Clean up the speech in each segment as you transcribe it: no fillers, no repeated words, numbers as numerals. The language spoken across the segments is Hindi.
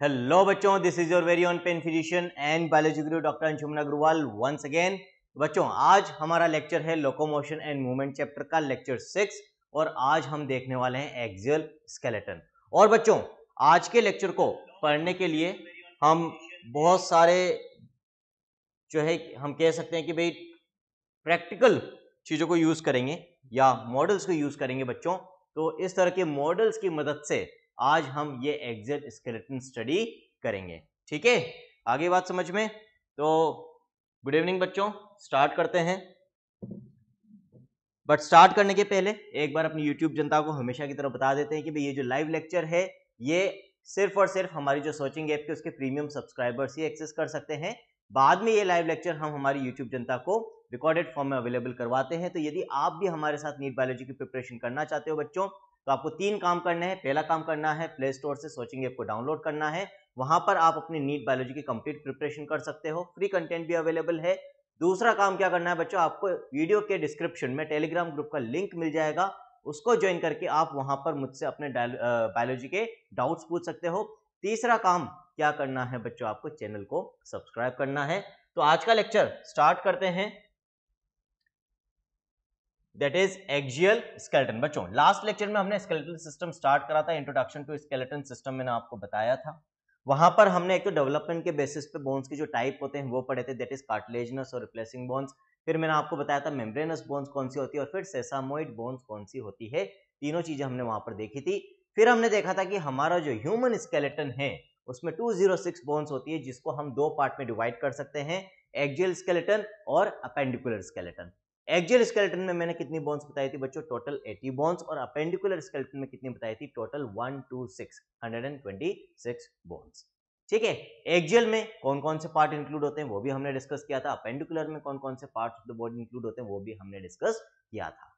हेलो बच्चों, this is your very own pen physician and biology guru doctor Anshuman Agarwal once again. बच्चों, आज हमारा लेक्चर है लोकोमोशन एंड मूवमेंट चैप्टर का लेक्चर 6 और आज हम देखने वाले हैं एक्सियल स्केलेटन। और बच्चों, आज के लेक्चर को पढ़ने के लिए हम बहुत सारे जो है हम कह सकते हैं कि भाई प्रैक्टिकल चीजों को यूज करेंगे या मॉडल्स को यूज करेंगे बच्चों। तो इस तरह के मॉडल्स की मदद से आज हम ये एक्सियल स्केलेटन स्टडी करेंगे। ठीक है, आगे बात समझ में? तो गुड इवनिंग बच्चों, स्टार्ट करते हैं। बट स्टार्ट करने के पहले एक बार अपनी YouTube जनता को हमेशा की तरह बता देते हैं कि भाई ये जो लाइव लेक्चर है ये सिर्फ और सिर्फ हमारी जो सर्चिंग ऐप के उसके प्रीमियम सब्सक्राइबर्स ही एक्सेस कर सकते हैं। बाद में ये लाइव लेक्चर हम हमारी YouTube जनता को रिकॉर्डेड फॉर्म में अवेलेबल करवाते हैं। तो यदि आप भी हमारे साथ नीट बायोलॉजी की प्रिपरेशन करना चाहते हो बच्चों, तो आपको 3 काम करने हैं। पहला काम करना है प्ले स्टोर से सर्चिंग ऐप को डाउनलोड करना है। वहां पर आप अपनी नीट बायोलॉजी की कंप्लीट प्रिपरेशन कर सकते हो, फ्री कंटेंट भी अवेलेबल है। दूसरा काम क्या करना है बच्चों, आपको वीडियो के डिस्क्रिप्शन में टेलीग्राम ग्रुप का लिंक मिल जाएगा, उसको ज्वाइन करके आप वहां पर मुझसे अपने बायोलॉजी के डाउट्स पूछ सकते हो। तीसरा काम क्या करना है बच्चों, आपको चैनल को सब्सक्राइब करना है। तो आज का लेक्चर स्टार्ट करते हैं, दैट इज एक्सियल स्केलेटन। बच्चों, लास्ट लेक्चर में हमने स्केलेटल सिस्टम स्टार्ट करा था, इंट्रोडक्शन टू स्केलेटन सिस्टम मैंने आपको बताया था। वहां पर हमने एक तो डेवलपमेंट के बेसिस पे बोन्स के जो टाइप होते हैं वो पढ़े थे, दैट इज कार्टिलेजिनस और रिप्लेसिंग बोन्स। फिर मैंने आपको बताया था मेम्ब्रेनस बोन्स कौन सी होती है और फिर सेसामोइड बोन्स कौन सी होती है। तीनों चीजें हमने वहां पर देखी थी। फिर हमने देखा था कि हमारा जो ह्यूमन स्केलेटन है उसमें 206 बोन्स होती है, जिसको हम 2 पार्ट में डिवाइड कर सकते हैं, एक्सियल स्केलेटन और अपेंडिकुलर स्केलेटन। एक्सियल स्केलेटन में मैंने कितनी बोन्स बताई थी बच्चों? Total 80 bones. और अपेंडिकुलर स्केलेटन में कितनी बताई थी? Total 126 bones. ठीक है, एक्सियल में कौन कौन से पार्ट इंक्लूड होते हैं वो भी हमने डिस्कस किया था। अपेंडिकुलर में कौन कौन से parts of the body include होते हैं वो भी हमने डिस्कस किया था।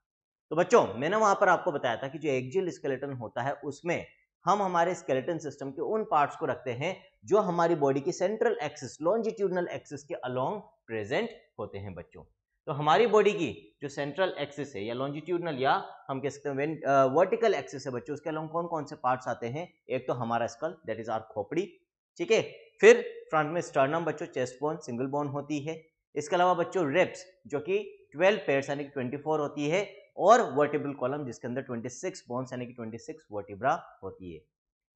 तो बच्चों, मैंने वहां पर आपको बताया था कि जो एक्सियल स्केलेटन होता है उसमें हम हमारे स्केलेटन सिस्टम के उन पार्ट्स को रखते हैं जो हमारी बॉडी की सेंट्रल एक्सिस, लॉन्जिट्यूडनल एक्सिस के अलोंग प्रेजेंट होते हैं बच्चों। तो हमारी बॉडी की जो सेंट्रल एक्सिस है या लॉन्जिट्यूडनल या हम कह सकते हैं वर्टिकल एक्सिस है बच्चों, उसके अलोंग कौन कौन से पार्ट्स आते हैं? एक तो हमारा स्कल, दैट इज आवर खोपड़ी। ठीक है, फिर फ्रंट में स्टर्नम बच्चों, चेस्ट बोन, सिंगल बोन होती है। इसके अलावा बच्चों रिब्स जो कि 12 पेयर्स यानी कि 24 होती है, और वर्टिब्रल कॉलम जिसके अंदर 26 बोन्स यानी कि 26 वर्टिब्रा होती है।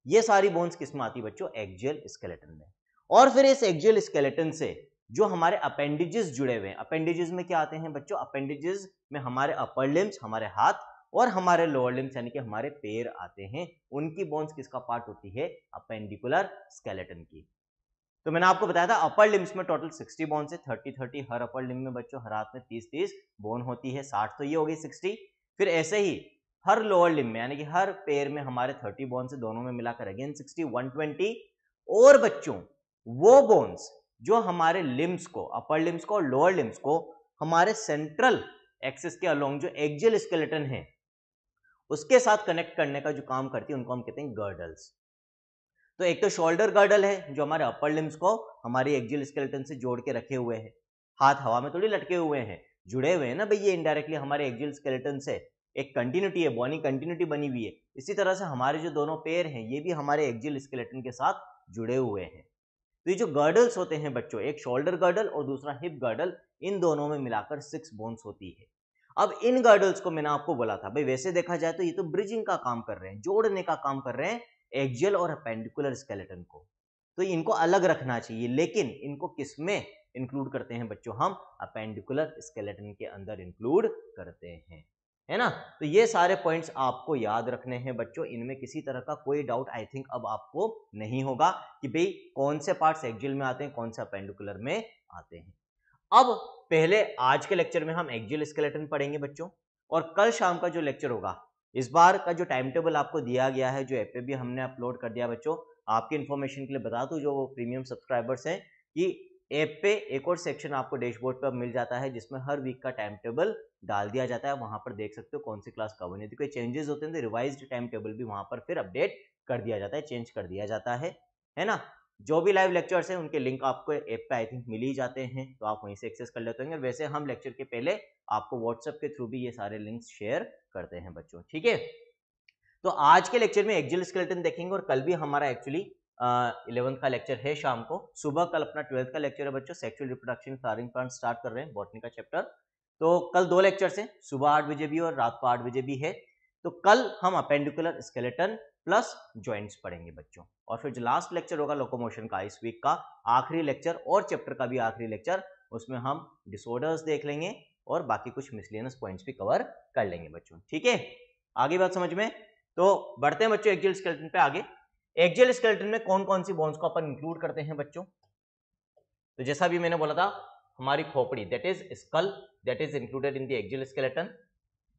ये सारी बोन्स किसमें आती है बच्चों? एक्सियल स्केलेटन में। और फिर इस एक्सियल स्केलेटन से जो हमारे अपेंडिजेस जुड़े हुए हैं, अपेंडिजेस में क्या आते हैं बच्चों? अपेंडिजेस में हमारे अपर लिम्स, हमारे हाथ और हमारे लोअर लिम्स यानी कि हमारे पैर आते हैं। उनकी बोन्स किसका पार्ट होती है? अपेंडिकुलर स्केलेटन की। तो मैंने आपको बताया था अपर लिम्स में टोटल 60 बोन्स है, 30 हर अपर लिम्ब में बच्चों, हर हाथ में 30 बोन होती है, 60 तो ये हो गई 60। फिर ऐसे ही हर लोअर लिम्ब में यानी कि हर पैर में हमारे 30 बोन्स है, दोनों में मिलाकर अगेन 60, 120। और बच्चों, वो बोन्स जो हमारे लिम्स को, अपर लिम्स को और लोअर लिम्स को हमारे सेंट्रल एक्सिस के अलोंग जो एक्सियल स्केलेटन है उसके साथ कनेक्ट करने का जो काम करती है उनको हम कहते हैं गर्डल्स। तो एक तो शोल्डर गर्डल है जो हमारे अपर लिम्स को हमारी एक्सियल स्केलेटन से जोड़ के रखे हुए हैं। हाथ हवा में थोड़ी लटके हुए हैं, जुड़े हुए हैं ना भाई, ये इनडायरेक्टली हमारे एक्सियल स्केलेटन से एक कंटिन्यूटी है, बॉनी कंटिन्यूटी बनी हुई है। इसी तरह से हमारे जो दोनों पैर हैं ये भी हमारे एक्सियल स्केलेटन के साथ जुड़े हुए हैं। तो ये जो गर्डल्स होते हैं बच्चों, एक शोल्डर गर्डल और दूसरा हिप गर्डल, इन दोनों में मिलाकर 6 बोन्स होती है। अब इन गर्डल्स को मैंने आपको बोला था भाई, वैसे देखा जाए तो ये तो ब्रिजिंग का काम कर रहे हैं, जोड़ने का काम कर रहे हैं एक्सियल और अपेंडिकुलर स्केलेटन को। तो इनको अलग रखना चाहिए, लेकिन इनको किसमें इंक्लूड करते हैं बच्चों? हम अपेंडिकुलर स्केलेटन के अंदर इंक्लूड करते हैं, है ना। तो ये सारे पॉइंट्स आपको याद रखने हैं बच्चों, इनमें किसी तरह का कोई डाउट आई थिंक अब आपको नहीं होगा कि भाई कौन से पार्ट्स एक्सियल में आते हैं, कौन से अपेंडिकुलर में आते हैं। अब पहले आज के लेक्चर में हम एक्सियल स्केलेटन पढ़ेंगे बच्चों, और कल शाम का जो लेक्चर होगा, इस बार का जो टाइम टेबल आपको दिया गया है, जो ऐप पे भी हमने अपलोड कर दिया बच्चों, आपकी इन्फॉर्मेशन के लिए बता दूं जो प्रीमियम सब्सक्राइबर्स हैं कि ऐप पे एक और सेक्शन आपको डैशबोर्ड पर मिल जाता है जिसमें हर वीक का टाइम टेबल डाल दिया जाता है। वहां पर देख सकते हो कौन सी क्लास कब होनी है। कोई चेंजेस होते हैं तो रिवाइज्ड टाइम टेबल भी वहां पर फिर अपडेट कर दिया जाता है, चेंज कर दिया जाता है ना। जो भी लाइव लेक्चर्स हैं उनके लिंक आपको ऐप पे आई थिंक मिल ही जाते हैं, तो आप वहीं से एक्सेस कर लेते होंगे। वैसे हम लेक्चर के पहले आपको व्हाट्सएप के थ्रू भी ये सारे लिंक्स शेयर करते हैं बच्चों, ठीक है। तो आज के लेक्चर में एक्सियल स्केलेटन देखेंगे और कल भी हमारा एक्चुअली 11th का लेक्चर है शाम को, सुबह कल अपना 12th का लेक्चर है बच्चों, sexual reproduction flowering plant start कर रहे हैं, बॉटनी का चैप्टर। तो कल 2 लेक्चर्स हैं, सुबह 8 बजे भी और रात को 8 बजे भी है। तो कल हम अपेंडिकुलर स्केलेटन प्लस जॉइंट्स पढ़ेंगे बच्चों, और फिर जो लास्ट लेक्चर होगा लोकोमोशन का, इस वीक का आखिरी लेक्चर और चैप्टर का भी आखिरी लेक्चर, उसमें हम डिसऑर्डर्स देख लेंगे और बाकी कुछ मिसलेनियस पॉइंट्स भी कवर कर लेंगे बच्चों। ठीक है, आगे बात समझ में? तो बढ़ते हैं बच्चों एक्सियल स्केलेटन पे आगे। एक्सियल स्केलेटन में कौन कौन सी बोन्स को अपन इंक्लूड करते हैं बच्चों? तो जैसा भी मैंने बोला था, हमारी खोपड़ी that is skull, that is included in the axial skeleton.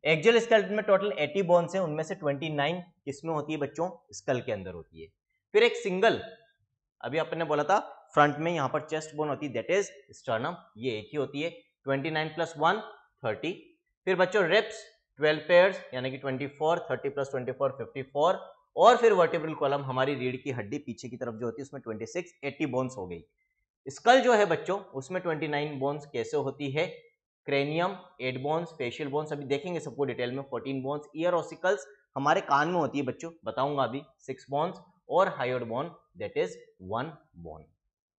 Axial skeleton में टोटल 80 बोन्स हैं, उनमें से 29 किसमें होती है बच्चों? स्कल के अंदर होती है। फिर एक सिंगल, अभी अपन ने बोला था फ्रंट में यहाँ पर चेस्ट बोन होती है, दैट इज स्टर्नम, ये एक ही होती है। 29 + 1 30। फिर बच्चों रिब्स 12 पेयर्स यानी कि 24, 30 + 24 54, और फिर वर्टिब्रल कॉलम हमारी रीढ़ की हड्डी पीछे की तरफ जो होती है उसमें 26, 80 बोन्स हो गई। स्कल जो है बच्चों उसमें 29 बोन्स कैसे होती है? क्रेनियम 8 बोन्स, फेशियल बोन्स अभी देखेंगे सबको डिटेल में 14 बोन्स, ईयर ऑसिकल्स हमारे कान में होती है बच्चों, बताऊंगा अभी 6 बोन्स, और hyoid bone that is 1 bone.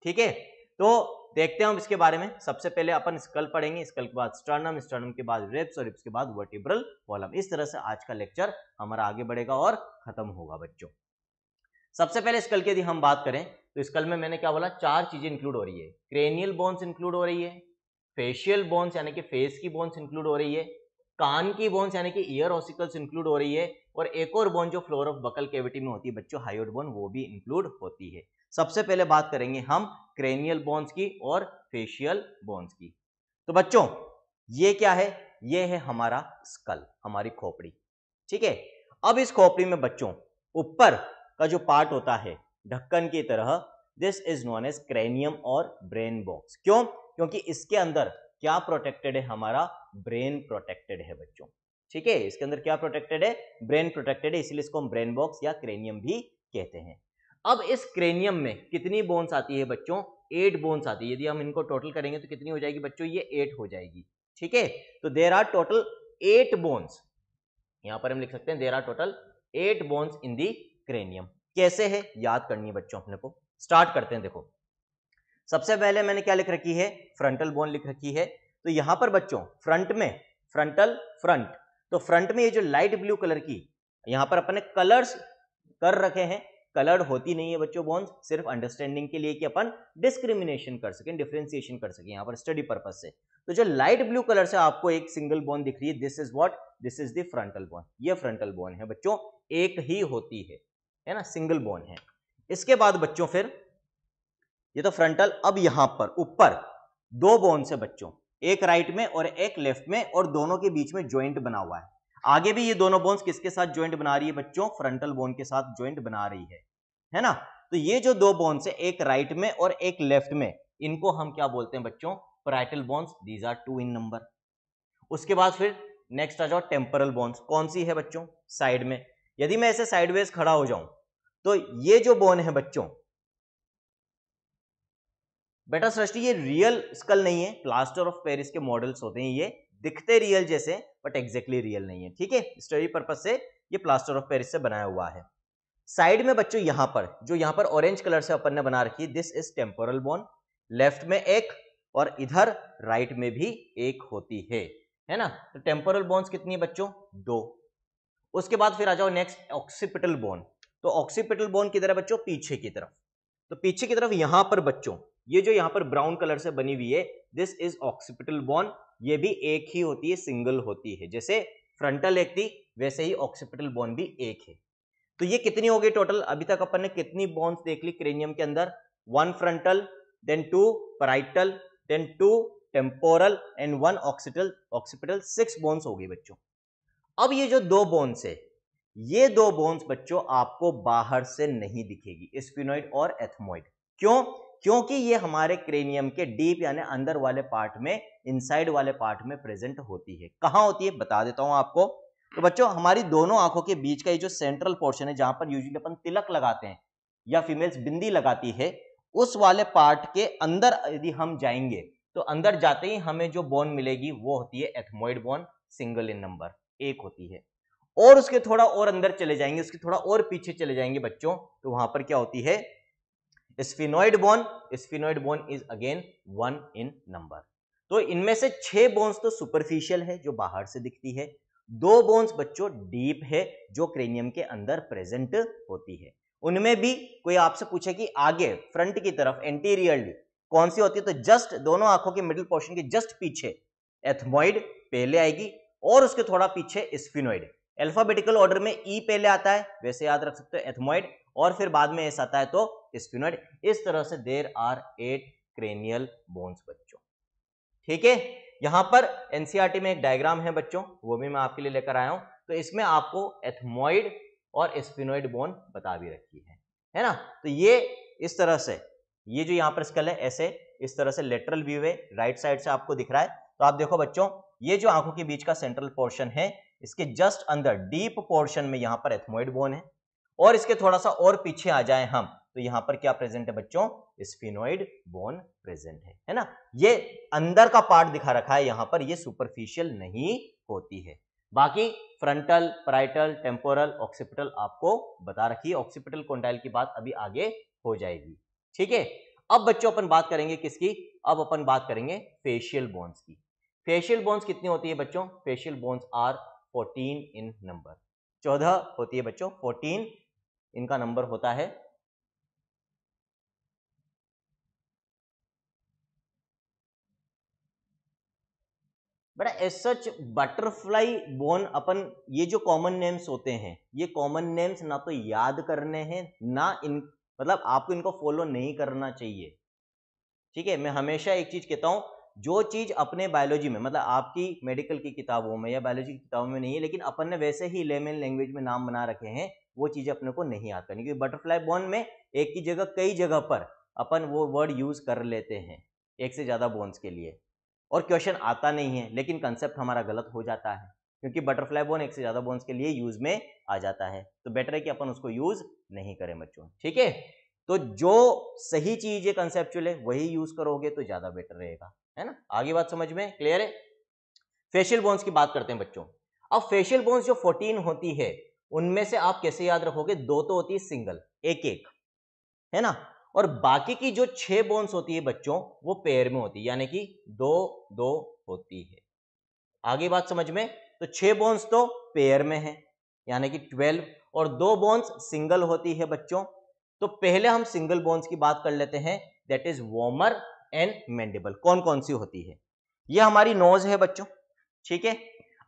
ठीक है, तो देखते हैं हम इसके बारे में। सबसे पहले अपन स्कल पढ़ेंगे, स्कल के बाद स्टर्नम, स्टर्नम के बाद रिब्स, और रिब्स के बाद वर्टिब्रल कॉलम। इस तरह से आज का लेक्चर हमारा आगे बढ़ेगा और खत्म होगा बच्चों। सबसे पहले स्कल की यदि हम बात करें तो स्कल में मैंने क्या बोला, 4 चीजें इंक्लूड हो रही है। क्रेनियल बोन्स इंक्लूड हो रही है, फेशियल बोन्स यानी कि फेस की बोन्स इंक्लूड हो रही है, कान की बोन्स यानी कि ईयर ऑसिकल्स इंक्लूड हो रही है, और एक और बोन जो फ्लोर ऑफ बकल कैविटी में होती है बच्चों, हायोइड बोन, वो भी इंक्लूड होती है। सबसे पहले बात करेंगे हम क्रेनियल बोन्स की और फेशियल बोन्स की। तो बच्चों ये क्या है? ये है हमारा स्कल, हमारी खोपड़ी। ठीक है, अब इस खोपड़ी में बच्चों ऊपर का जो पार्ट होता है ढक्कन की तरह, this is known as cranium और ब्रेन बॉक्स। क्यों? क्योंकि इसके अंदर क्या प्रोटेक्टेड है? हमारा ब्रेन प्रोटेक्टेड है बच्चों। ठीक है, इसके अंदर क्या प्रोटेक्टेड है? ब्रेन प्रोटेक्टेड है, इसलिए इसको हम ब्रेन बॉक्स या क्रेनियम भी कहते हैं। अब इस क्रेनियम में कितनी बोन्स आती है बच्चों? 8 बोन्स आती है। यदि हम इनको टोटल करेंगे तो कितनी हो जाएगी बच्चों? ये 8 हो जाएगी। ठीक है, तो देयर आर टोटल 8 बोन्स, यहां पर हम लिख सकते हैं there are total 8 bones in the cranium. कैसे है याद करनी है बच्चों अपने को। स्टार्ट करते हैं। देखो सबसे पहले मैंने क्या लिख रखी है? फ्रंटल बोन लिख रखी है। तो यहां पर बच्चों फ्रंट में, फ्रंटल फ्रंट, तो फ्रंट में ये जो लाइट ब्लू कलर की यहां पर अपन ने कलर्स कर रखे हैं, कलर्ड होती नहीं है बच्चों बोन्स, सिर्फ अंडरस्टैंडिंग के लिए कि अपन डिस्क्रिमिनेशन कर सकें, डिफरेंशिएशन कर सकें यहां पर स्टडी पर्पज से। तो जो लाइट ब्लू कलर से आपको एक सिंगल बोन दिख रही है, this is what? This is the frontal bone. ये फ्रंटल बोन है बच्चों, एक ही होती है ना, सिंगल बोन है। इसके बाद बच्चों फिर ये तो फ्रंटल, अब यहां पर ऊपर 2 बोन्स है बच्चों, एक राइट में और एक लेफ्ट में, और दोनों के बीच में ज्वाइंट बना हुआ है। आगे भी ये दोनों बोन्स किसके साथ ज्वाइंट बना रही है बच्चों? फ्रंटल बोन के साथ ज्वाइंट बना रही है ना। तो ये जो 2 बोन्स है, एक राइट में और एक लेफ्ट में, इनको हम क्या बोलते हैं बच्चों? Parietal bones, these are 2 in number. उसके बाद फिर नेक्स्ट आ जाओ टेम्पोरल बोन्स। कौन सी है बच्चों? साइड में। यदि मैं ऐसे साइडवेज खड़ा हो जाऊं तो ये जो बोन है बच्चों, बेटा सृष्टि ये रियल स्कल नहीं है, प्लास्टर ऑफ पेरिस के मॉडल्स होते हैं, ये दिखते रियल जैसे बट एग्जैक्टली रियल नहीं है। ठीक है, स्टडी पर्पज से ये प्लास्टर ऑफ पेरिस से बनाया हुआ है। साइड में बच्चों यहां पर जो यहां पर ऑरेंज कलर से अपन ने बना रखी है, this is temporal bone. Left में एक और इधर राइट में भी एक होती है ना। तो टेम्पोरल बोन्स कितनी है बच्चों? 2। उसके बाद फिर आ जाओ नेक्स्ट ऑक्सीपिटल बोन। तो ऑक्सीपिटल बोन किधर है बच्चों? पीछे की तरफ। तो पीछे की तरफ यहां पर बच्चों ये जो यहां पर ब्राउन कलर से बनी हुई है, दिस इज ऑक्सीपिटल बोन। ये भी एक ही होती है, सिंगल होती है। जैसे फ्रंटल एक थी वैसे ही ऑक्सीपिटल बोन भी एक है। तो ये कितनी हो गई टोटल? अभी तक अपन ने कितनी बोन्स देख ली क्रेनियम के अंदर? 1 frontal, then 2 parietal, then 2 temporal and 1 occipital. 6 bones हो गई बच्चों। अब ये जो 2 बोन्स है, ये 2 बोन्स बच्चों आपको बाहर से नहीं दिखेगी, स्फिनोइड और एथमोइड। क्यों? क्योंकि ये हमारे क्रेनियम के डीप यानी अंदर वाले पार्ट में, इनसाइड वाले पार्ट में प्रेजेंट होती है। कहां होती है बता देता हूं आपको। तो बच्चों हमारी दोनों आंखों के बीच का ये जो सेंट्रल पोर्शन है, जहां पर यूजुअली अपन तिलक लगाते हैं या फीमेल्स बिंदी लगाती है, उस वाले पार्ट के अंदर यदि हम जाएंगे तो अंदर जाते ही हमें जो बोन मिलेगी वो होती है एथमोइड बोन, सिंगल इन नंबर, एक होती है। और उसके थोड़ा और अंदर चले जाएंगे, उसके थोड़ा और पीछे चले जाएंगे बच्चों, तो वहां पर क्या होती है? Sphenoid bone is again 1 in number. तो इनमें से 6 बोन्स तो सुपरफिशियल है जो बाहर से दिखती है, 2 बोन्स बच्चों डीप है जो क्रेनियम के अंदर प्रेजेंट होती है। उनमें भी कोई आपसे पूछे कि आगे फ्रंट की तरफ एंटीरियरली कौन सी होती है, तो जस्ट दोनों आंखों के मिडिल पोर्शन के जस्ट पीछे एथमोइड पहले आएगी और उसके थोड़ा पीछे स्फिनोइड। अल्फाबेटिकल ऑर्डर में ई पहले आता है, वैसे याद रख सकते हो एथमोइड, और फिर बाद में एस आता है तो स्फिनोइड। इस तरह से देयर आर 8 क्रेनियल बोन्स बच्चों। ठीक है, यहां पर एनसीईआरटी में एक डायग्राम है बच्चों, वो भी मैं आपके लिए लेकर आया हूं। तो इसमें आपको एथमोइड और स्फिनोइड बोन बता भी रखी है ना। तो ये इस तरह से, ये जो यहाँ पर स्कल है ऐसे इस तरह से लेटरल व्यू है, राइट साइड से आपको दिख रहा है। तो आप देखो बच्चों, ये जो आंखों के बीच का सेंट्रल पोर्शन है, इसके जस्ट अंदर डीप पोर्शन में यहाँ पर एथमोइड बोन है, और इसके थोड़ा सा और पीछे आ जाए हम तो यहाँ पर क्या प्रेजेंट है बच्चों, स्फिनोइड बोन प्रेजेंट है ना। ये अंदर का पार्ट दिखा रखा है यहाँ पर, ये सुपरफिशियल नहीं होती है। बाकी फ्रंटल, पैराइटल, टेम्पोरल, ऑक्सीपिटल आपको बता रखी है। ऑक्सीपिटल कॉन्डाइल की बात अभी आगे हो जाएगी। ठीक है, अब बच्चों अपन बात करेंगे किसकी, अब अपन बात करेंगे फेशियल बोन्स की। फेशियल बोन्स कितनी होती है बच्चों, facial bones are 14 in number, 14 होती है बच्चों, 14 इनका नंबर होता है। बड़ा एज सच बटरफ्लाई बोन अपन, ये जो कॉमन नेम्स होते हैं, ये कॉमन नेम्स ना तो याद करने हैं ना इन, मतलब आपको इनको फॉलो नहीं करना चाहिए। ठीक है, मैं हमेशा एक चीज कहता हूं, जो चीज अपने बायोलॉजी में, मतलब आपकी मेडिकल की किताबों में या बायोलॉजी की किताबों में नहीं है, लेकिन अपन ने वैसे ही लेमन लैंग्वेज में नाम बना रखे हैं, वो चीजें अपने को नहीं याद करनी, क्योंकि बटरफ्लाई बोन में एक की जगह कई जगह पर अपन वो वर्ड यूज कर लेते हैं एक से ज्यादा बोन्स के लिए, और क्वेश्चन आता नहीं है, लेकिन कंसेप्ट हमारा गलत हो जाता है, क्योंकि बटरफ्लाई बोन एक से ज्यादा बोन्स के लिए यूज में आ जाता है। तो बेटर है कि अपन उसको यूज नहीं करें बच्चों। ठीक है, तो जो सही चीज है कंसेप्चुअल है वही यूज करोगे तो ज्यादा बेटर रहेगा, है ना। आगे बात समझ में क्लियर है। फेशियल बोन्स की बात करते हैं बच्चों। अब फेशियल बोन्स जो 14 होती है, उनमें से आप कैसे याद रखोगे, 2 तो होती है सिंगल, एक एक, है ना, और बाकी की जो 6 बोन्स होती है बच्चों वो पेयर में होती है, यानी कि 2 2 होती है। आगे बात समझ में, तो 6 बोन्स तो पेयर में है यानी कि 12, और 2 बोन्स सिंगल होती है बच्चों। तो पहले हम सिंगल बोन्स की बात कर लेते हैं, that is vomer and mandible. कौन कौन सी होती है, ये हमारी नोज है बच्चों। ठीक है,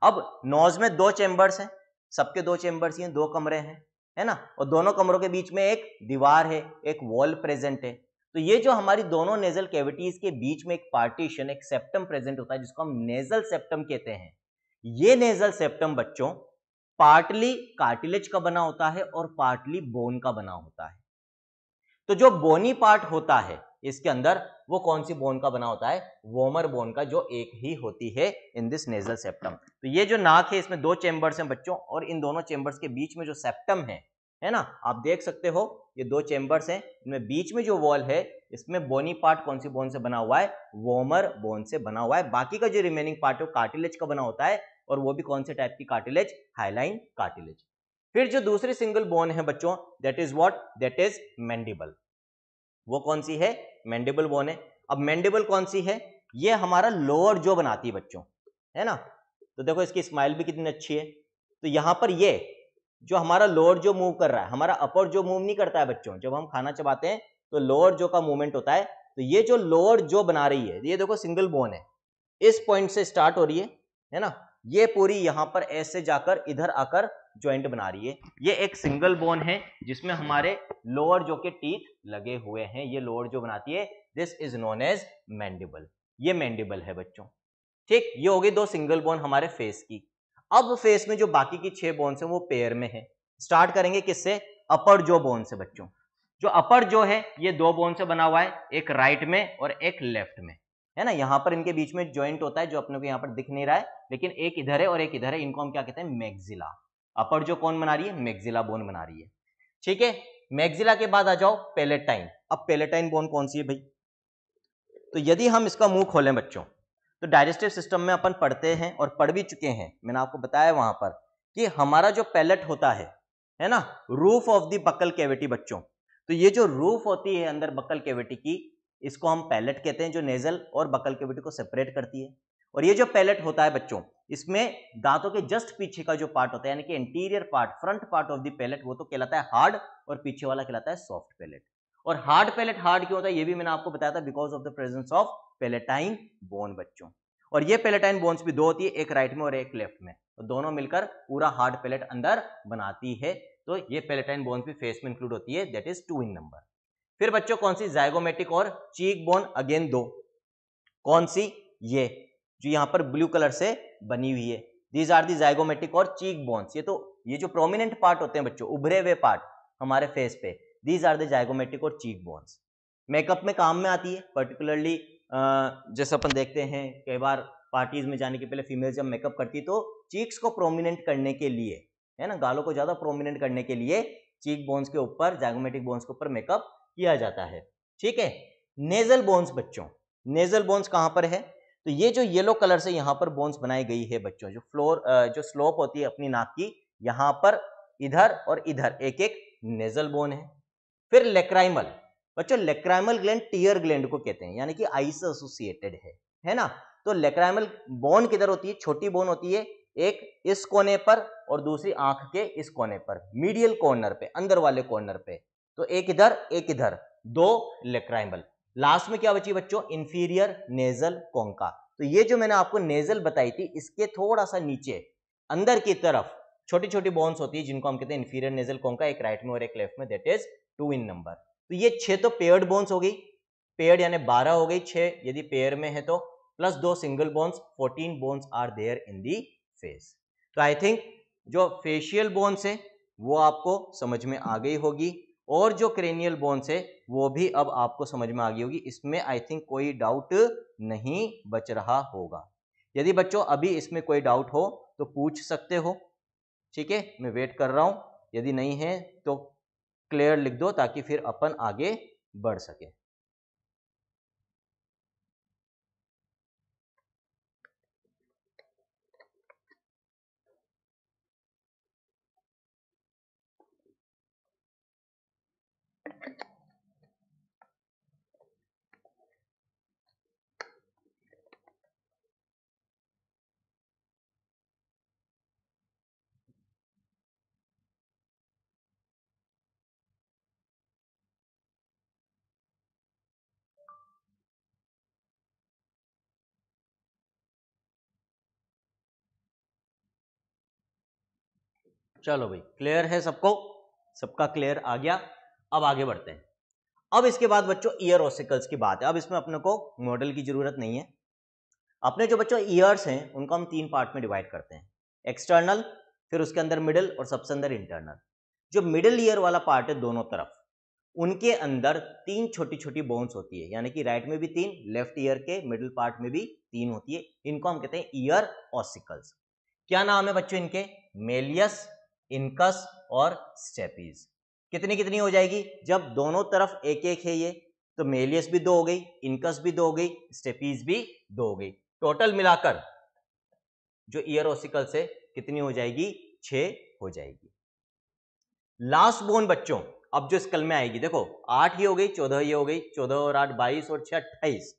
अब नोज में 2 चेंबर्स हैं, सबके 2 चेंबर्स ही हैं, 2 कमरे हैं, है ना, और दोनों कमरों के बीच में एक दीवार है, एक वॉल प्रेजेंट है। तो ये जो हमारी दोनों नेजल कैविटीज के बीच में एक पार्टीशन, एक सेप्टम प्रेजेंट होता है, जिसको हम नेजल सेप्टम कहते हैं। ये नेजल सेप्टम बच्चों पार्टली कार्टिलेज का बना होता है और पार्टली बोन का बना होता है। तो जो बोनी पार्ट होता है इसके अंदर, वो कौन सी बोन का बना होता है, वोमर बोन का, जो एक ही होती है इन दिस नेजल सेप्टम। तो ये जो नाक है इसमें 2 चेंबर्स हैं बच्चों, और इन दोनों चेंबर्स के बीच में जो सेप्टम है ना, आप देख सकते हो ये 2 चेंबर्स हैं, इनमें बीच में जो वॉल है इसमें बोनी पार्ट कौन सी बोन से बना हुआ है, वोमर बोन से बना हुआ है। बाकी का जो रिमेनिंग पार्ट है वो कार्टिलेज का बना होता है, और वो भी कौन से टाइप की कार्टिलेज, हाइलाइन कार्टिलेज। फिर जो दूसरी सिंगल बोन है बच्चों, that is what, that is mandible. वो कौन सी है, मैंडिबल बोन है। अब मैंडिबल कौन सी है, ये हमारा लोअर जो बनाती है बच्चों, है ना। तो देखो इसकी स्माइल भी कितनी अच्छी है। तो यहां पर ये जो हमारा लोअर जो मूव कर रहा है, हमारा अपर जो मूव नहीं करता है बच्चों, जब हम खाना चबाते हैं तो लोअर जो का मूवमेंट होता है। तो ये जो लोअर जो बना रही है, ये देखो सिंगल बोन है, इस पॉइंट से स्टार्ट हो रही है ना, ये पूरी यहां पर ऐसे जाकर इधर आकर ज्वाइंट बना रही है। ये एक सिंगल बोन है जिसमें हमारे लोअर जो के टीथ लगे हुए हैं, ये लोअर जो बनाती है, this is known as mandible. ये मैंडिबल है बच्चों। ठीक, ये हो गई 2 सिंगल बोन हमारे फेस की। अब फेस में जो बाकी की 6 बोन्स हैं वो पेयर में है। स्टार्ट करेंगे किससे, अपर जो बोन से बच्चों। जो अपर जो है ये 2 बोन से बना हुआ है, एक राइट में और एक लेफ्ट में, है ना। यहां पर इनके बीच में ज्वाइंट होता है जो अपने को यहां पर दिख नहीं रहा है, लेकिन एक इधर है और एक इधर है, इनको हम क्या कहते हैं, मैक्सिला। अपर जो कौन बना रही है, मैक्सिला बोन बना रही है। ठीक है, मैक्सिला के बाद आ जाओ पेलेटाइन। अब पेलेटाइन बोन कौन सी है भाई, तो यदि हम इसका मुंह खोलें बच्चों, तो डाइजेस्टिव सिस्टम में अपन पढ़ते हैं और पढ़ भी चुके हैं, मैंने आपको बताया वहां पर कि हमारा जो पैलेट होता है ना, roof of the buccal cavity बच्चों, तो तो ये जो रूफ होती है अंदर बक्कल कैविटी की, इसको हम पैलेट कहते हैं, जो नेजल और बक्कल कैविटी को सेपरेट करती है। और ये जो पैलेट होता है बच्चों, इसमें दांतों के जस्ट पीछे का जो पार्ट होता है, यानी कि anterior part, front part of the palate, वो तो कहलाता है हार्ड, और पीछे वाला कहलाता है सॉफ्ट पैलेट। और हार्ड पैलेट हार्ड क्यों होता है ये भी मैंने आपको बताया था, because of the presence of palatine bone बच्चों। और ये पैलेटाइन बोन्स भी दो होती है, एक राइट में और एक लेफ्ट में, तो दोनों मिलकर पूरा हार्ड पैलेट अंदर बनाती है। तो ये पैलेटाइन बोन्स भी फेस में इंक्लूड होती है, दैट इज 2 इन नंबर। फिर बच्चों कौन सी, जाइगोमेटिक और चीक बोन, अगेन दो। कौन सी, ये जो यहां पर ब्लू कलर से बनी हुई है, दीज आर दी जाइगोमेटिक और चीक बोन्स। ये जो प्रोमिनेंट पार्ट होते हैं बच्चों, उभरे हुए पार्ट हमारे फेस पे, दीज आर द जाइगोमेटिक और चीक बोन्स। मेकअप में काम में आती है, पर्टिकुलरली जैसे अपन देखते हैं कई बार पार्टीज में जाने के पहले फीमेल जब मेकअप करती है तो चीक्स को प्रोमिनेंट करने के लिए, है ना, गालों को ज्यादा प्रोमिनेंट करने के लिए चीक बोन्स के ऊपर, जाइगोमेटिक बोन्स के ऊपर मेकअप किया जाता है। ठीक है। नेजल बोन्स बच्चों, नेजल बोन्स कहां पर है, तो ये जो येलो कलर से यहां पर बोन्स बनाई गई है बच्चों, जो स्लोप होती है अपनी नाक की, यहां पर इधर और इधर एक एक नेजल बोन है। फिर लेक्राइमल बच्चों, लेक्राइमल ग्लैंड टीयर ग्लैंड को कहते हैं, यानी कि आई से एसोसिएटेड है ना। तो लेक्राइमल बोन किधर होती है, छोटी बोन होती है, एक इस कोने पर और दूसरी आंख के इस कोने पर, मीडियल कॉर्नर पे, अंदर वाले कॉर्नर पे। तो एक इधर एक इधर, दो लेक्राइमल। लास्ट में क्या बची बच्चों, इंफीरियर नेजल कोंका। तो ये जो मैंने आपको नेजल बताई थी, इसके थोड़ा सा नीचे अंदर की तरफ छोटी छोटी बोन्स होती है, जिनको हम कहते हैं इंफीरियर नेजल कोंका, एक राइट में और एक लेफ्ट में, दैट इज 2 इन नंबर। तो ये 6 तो पेयर्ड बोन्स हो गई, पेयर्ड यानी 12 हो गई, 6 यदि पेयर में है तो, plus 2 single bones, 14 bones are there in the face. तो आई थिंक जो फेशियल बोन्स है वो आपको समझ में आ गई होगी, और जो क्रेनियल बोन्स है वो भी अब आपको समझ में आ गई होगी, इसमें आई थिंक कोई डाउट नहीं बच रहा होगा। यदि बच्चों अभी इसमें कोई डाउट हो तो पूछ सकते हो, ठीक है, मैं वेट कर रहा हूं। यदि नहीं है तो क्लियर लिख दो, ताकि फिर अपन आगे बढ़ सके। चलो भाई, क्लियर है सबको, सबका क्लियर आ गया। अब आगे बढ़ते हैं। अब इसके बाद बच्चों ईयर ऑसिकल्स की बात है। अब इसमें अपने को मॉडल की जरूरत नहीं है। अपने जो बच्चों ईयर्स हैं उनको हम 3 पार्ट में डिवाइड करते हैं, एक्सटर्नल, फिर उसके अंदर मिडिल, और सबसे अंदर इंटरनल। जो मिडिल ईयर वाला पार्ट है दोनों तरफ, उनके अंदर 3 छोटी छोटी बोन्स होती है, यानी कि राइट में भी 3, लेफ्ट ईयर के मिडिल पार्ट में भी 3 होती है। इनको हम कहते हैं ईयर ऑसिकल्स। क्या नाम है बच्चों इनके, मेलियस, इनकस और स्टेपीज। कितनी कितनी हो जाएगी, जब दोनों तरफ एक एक है ये, तो मेलियस भी 2 हो गई, इनकस भी 2 हो गई, स्टेपीज भी 2 हो गई। टोटल मिलाकर जो ईयर ऑसिकल से कितनी हो जाएगी, 6 हो जाएगी। लास्ट बोन बच्चों अब जो स्कल में आएगी, देखो 8 ये हो गई, 14 ये हो गई, 14 और 8 22 और 6 28,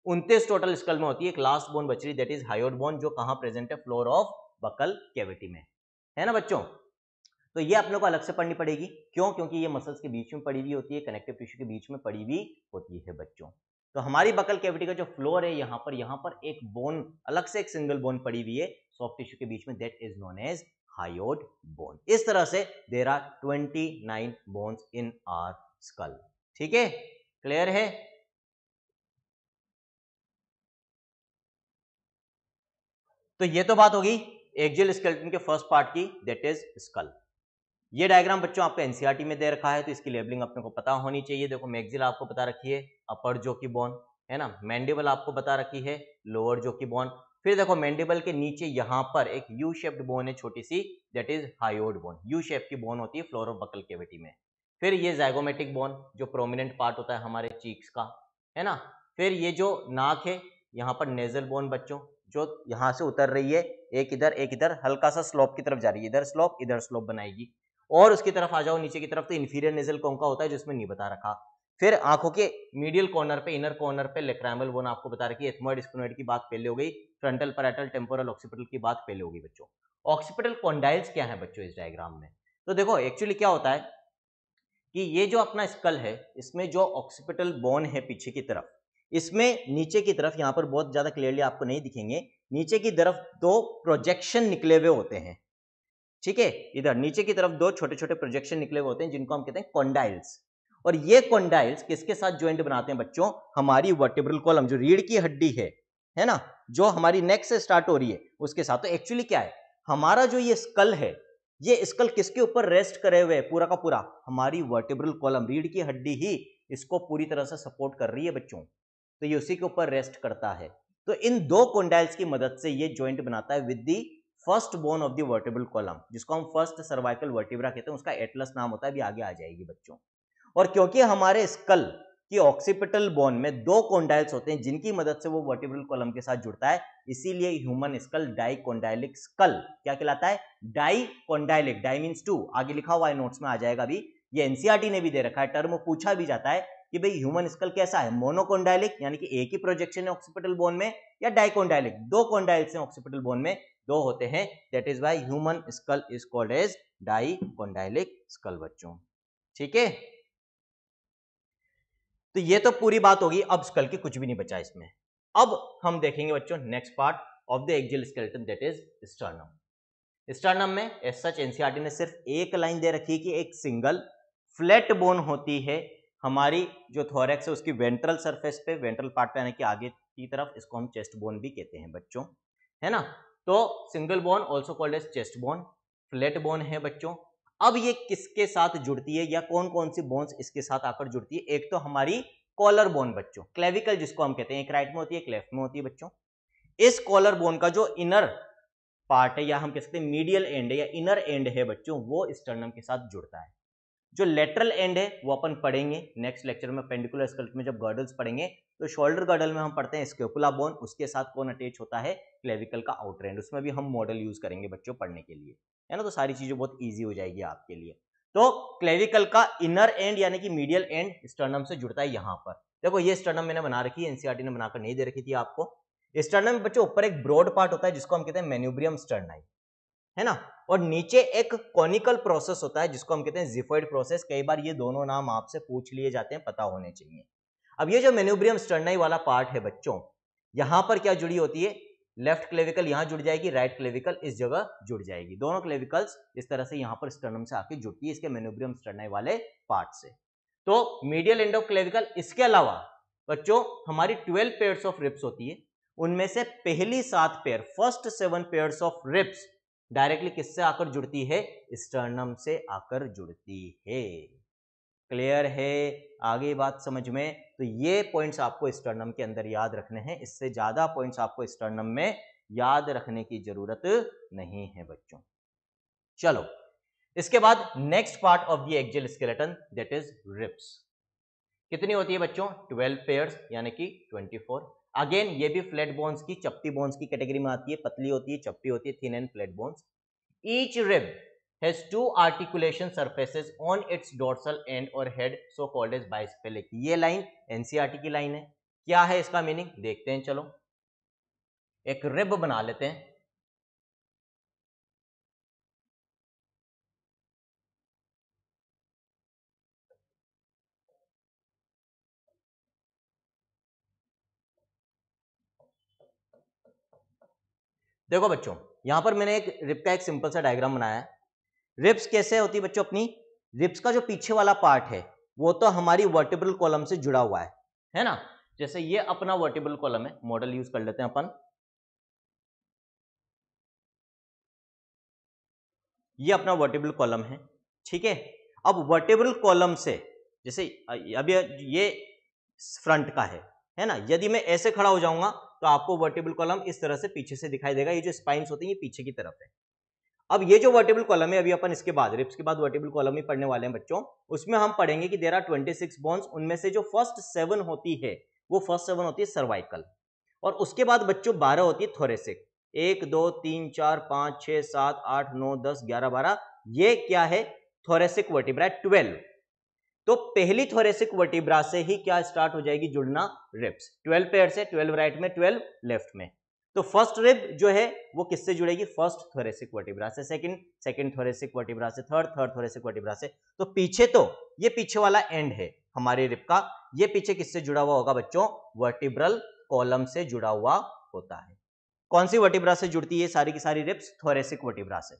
29 टोटल स्कल में होती है। एक लास्ट बोन बच रही, दैट इज हायोड बोन, जो कहां प्रेजेंट है, फ्लोर ऑफ बकल कैविटी में, है ना बच्चों। तो ये अपने को अलग से पढ़नी पड़ेगी, क्यों, क्योंकि ये मसल्स के बीच में पड़ी हुई होती है, कनेक्टिव टिश्यू के बीच में पड़ी हुई होती है बच्चों। तो हमारी बकल कैविटी का जो फ्लोर है, यहाँ पर एक बोन अलग से, एक सिंगल बोन पड़ी हुई है सॉफ्ट टिश्यू के बीच में, that is known as hyoid bone. इस तरह से there are 29 bones in our skull. ठीक है, क्लियर है। तो ये तो बात होगी एक्सियल स्केलेटन के फर्स्ट पार्ट की, दैट इज स्कल। ये डायग्राम बच्चों आपको एनसीईआरटी में दे रखा है, तो इसकी लेबलिंग अपने को पता होनी चाहिए। देखो मैक्सिल आपको बता रखी है, अपर जो की बोन है ना, मैंडिबल आपको बता रखी है, लोअर जो की बोन। फिर देखो मैंडिबल के नीचे यहाँ पर एक यू शेप्ड बोन है छोटी सी, that is hyoid bone. U shape की बोन होती है फ्लोर ऑफ बकल कैविटी में। फिर ये जाइगोमेटिक बोन जो प्रोमिनेंट पार्ट होता है हमारे चीक्स का, है ना। फिर ये जो नाक है, यहाँ पर नेजल बोन बच्चों, जो यहाँ से उतर रही है, एक इधर हल्का सा स्लोप की तरफ जा रही है, इधर स्लोप इधर स्लोप बनाएगी। और उसकी तरफ आ जाओ नीचे की तरफ तो इंफीरियर नेजल कॉन्का होता है जिसमें नहीं बता रखा। फिर आंखों के मीडियल कॉर्नर पे, इनर कॉर्नर पे लेक्राइमल बोन आपको बता रखी है। एथमॉइड स्फेनॉइड की बात पहले हो गई, फ्रंटल पैराइटल टेम्पोरल ऑक्सीपिटल की बात पहले होगी बच्चों। ऑक्सीपिटल कॉन्डाइल्स क्या है बच्चों इस डायग्राम में? तो देखो एक्चुअली क्या होता है कि ये जो अपना स्कल है इसमें जो ऑक्सीपिटल बोन है पीछे की तरफ, इसमें नीचे की तरफ, यहां पर बहुत ज्यादा क्लियरली आपको नहीं दिखेंगे, नीचे की तरफ दो प्रोजेक्शन निकले हुए होते हैं, ठीक है। इधर नीचे की तरफ दो छोटे छोटे प्रोजेक्शन निकले हुए होते हैं जिनको हम कहते हैं कॉन्डाइल्स। और ये कॉन्डाइल्स किसके साथ ज्वाइंट बनाते हैं बच्चों? हमारी वर्टिब्रल कॉलम, जो रीढ़ की हड्डी है ना, जो हमारी नेक से स्टार्ट हो रही है उसके साथ। तो एक्चुअली क्या है, हमारा जो ये स्कल है, ये स्कल किसके ऊपर रेस्ट करे हुए है पूरा का पूरा? हमारी वर्टिब्रल कॉलम, रीढ़ की हड्डी ही इसको पूरी तरह से सपोर्ट कर रही है बच्चों, तो ये उसी के ऊपर रेस्ट करता है। तो इन दो कॉन्डाइल्स की मदद से ये ज्वाइंट बनाता है with the first bone of the vertebral column, जिसको हम फर्स्ट सर्वाइकल वर्टिब्रा कहते हैं, उसका एटलस नाम होता है, अभी आगे आ जाएगी बच्चों। और क्योंकि हमारे स्कल की ऑक्सीपिटल बोन में दो कॉन्डाइल्स होते हैं जिनकी मदद से वो वर्टिब्रल कॉलम के साथ जुड़ता है, इसीलिए ह्यूमन स्कल डाइकोंडाइलिक स्कल क्या कहलाता है? डाइकोंडाइलिक। डाई मींस टू, आगे लिखा हुआ है नोट्स में आ जाएगा अभी, ये एनसीईआरटी ने भी दे रखा है, टर्म पूछा भी जाता है कि भाई ह्यूमन स्कल कैसा है, मोनोकोंडाइलिक यानी कि एक ही प्रोजेक्शन है ऑक्सीपिटल बोन में, या डाइकोंडाइलिक दो कॉन्डाइल्स हैं ऑक्सीपिटल बोन में, दो होते हैं, that is why human skull is called as dicondylic skull बच्चों, ठीक है। तो ये तो पूरी बात होगी, अब स्कल की कुछ भी नहीं बचा इसमें। अब हम देखेंगे बच्चों next part of the axial skeleton, that is sternum. Sternum में एज सच एनसीईआरटी ने सिर्फ एक लाइन दे रखी है कि एक सिंगल फ्लैट बोन होती है हमारी जो थोरैक्स है उसकी वेंट्रल सरफेस पे, वेंट्रल पार्ट पे यानी कि आगे की तरफ, इसको हम चेस्ट बोन भी कहते हैं बच्चों, है ना। तो single bone also called as chest bone, flat bone है बच्चों। अब ये किसके साथ जुड़ती है या कौन कौन सी बोन्स इसके साथ आकर जुड़ती है? एक तो हमारी कॉलर बोन बच्चों, क्लेविकल जिसको हम कहते हैं, एक राइट में होती है एक लेफ्ट में होती है बच्चों। इस कॉलर बोन का जो इनर पार्ट है या हम कह सकते हैं मीडियल एंड है या इनर एंड है बच्चों, वो स्टर्नम के साथ जुड़ता है। जो लेटरल एंड है वो अपन पढ़ेंगे नेक्स्ट लेक्चर में, पेंडिकुलर स्केलेटन में जब गर्डल्स पढ़ेंगे तो शोल्डर गर्डल में हम पढ़ते हैं स्कैपुला बोन, उसके साथ कौन अटैच होता है? क्लेविकल का आउटर एंड, उसमें भी हम मॉडल यूज करेंगे बच्चों पढ़ने के लिए, है ना। तो सारी चीजें बहुत ईजी हो जाएगी आपके लिए। तो क्लेविकल का इनर एंड यानी कि मीडियल एंड स्टर्नम से जुड़ता है। यहां पर देखो ये स्टर्नम मैंने बना रखी है, एनसीईआरटी ने बनाकर नहीं दे रखी थी आपको। स्टर्नम में बच्चों ऊपर एक ब्रॉड पार्ट होता है जिसको हम कहते हैं मेन्यूब्रियम स्टर्नाई, है ना, और नीचे एक कॉनिकल प्रोसेस होता है जिसको हम कहते हैं जिफॉइड प्रोसेस। कई बार ये दोनों नाम आपसे पूछ लिए जाते हैं, पता होने चाहिए। अब ये जो मेन्यूब्रियम स्टर्नाई वाला पार्ट है बच्चों, यहां पर क्या जुड़ी होती है? लेफ्ट क्लेविकल यहां जुड़ जाएगी, राइट क्लेविकल इस जगह जुड़ जाएगी, दोनों क्लेविकल्स इस तरह से यहां पर स्टर्नम से आके जुड़ती है इसके मेन्यूब्रियम स्टर्नाई वाले पार्ट से। तो मीडियल एंड ऑफ क्लेविकल, इसके अलावा बच्चों हमारी 12 पेयर्स ऑफ रिब्स होती है, उनमें से पहली 7 pair, first 7 pairs of ribs directly किससे आकर जुड़ती है? स्टर्नम से आकर जुड़ती है। क्लियर है आगे बात समझ में? तो ये पॉइंट्स आपको स्टर्नम के अंदर याद रखने हैं, इससे ज्यादा पॉइंट्स आपको स्टर्नम में याद रखने की जरूरत नहीं है बच्चों। चलो इसके बाद next part of the axial skeleton, that is ribs. कितनी होती है बच्चों? 12 पेयर्स यानी कि 24। अगेन ये भी फ्लैट बोन्स की, चपटी बोन्स की कैटेगरी में आती है, पतली होती है, चपटी होती है, thin and flat bones. Each rib has two articulation surfaces on its dorsal end or head, so called as bicephalic। ये लाइन एनसीईआरटी की लाइन है। क्या है इसका मीनिंग देखते हैं, चलो एक रिब बना लेते हैं। देखो बच्चों यहां पर मैंने एक रिब का एक सिंपल सा डायग्राम बनाया है। रिब्स कैसे होती है बच्चों? अपनी रिब्स का जो पीछे वाला पार्ट है वो तो हमारी वर्टिब्रल कॉलम से जुड़ा हुआ है ना। जैसे ये अपना वर्टिब्रल कॉलम है, मॉडल यूज कर लेते हैं अपन। ये अपना वर्टिब्रल कॉलम है, ठीक है। अब वर्टिब्रल कॉलम से जैसे अब ये फ्रंट का है ना, यदि मैं ऐसे खड़ा हो जाऊंगा तो आपको वर्टिब्रल कॉलम इस तरह से पीछे से दिखाई देगा। ये जो स्पाइन्स होती हैं ये पीछे की तरफ है। अब ये जो वर्टिब्रल कॉलम है, अभी अपन इसके बाद रिब्स के बाद वर्टिब्रल कॉलम ही पढ़ने वाले हैं बच्चों, उसमें हम पढ़ेंगे कि देयर आर 26 बोन्स। उनमें से जो फर्स्ट 7 होती है वो फर्स्ट 7 होती है सर्वाइकल, और उसके बाद बच्चों 12 होती है थोरेसिक। 1 2 3 4 5 6 7 8 9 10 11 12, ये क्या है? Thoracic vertebra 12। तो पहली थोरेसिक वर्टिब्रा से ही क्या स्टार्ट हो जाएगी जुड़ना, रिब्स। 12 पेयर से, 12 राइट में, 12 लेफ्ट में। तो फर्स्ट रिब जो है वो किससे जुड़ेगी, फर्स्ट थोरेसिक वर्टिब्रा से, सेकंड थोरेसिक वर्टिब्रा से, थर्ड थोरेसिक वर्टिब्रा से। तो पीछे तो ये पीछे वाला एंड है हमारे रिब का, ये पीछे किससे जुड़ा हुआ होगा बच्चों, वर्टिब्रल कॉलम से जुड़ा हुआ होता है। कौन सी वर्टिब्रा से जुड़ती है सारी की सारी रिब्स, थोरेसिक वर्टिब्रा से।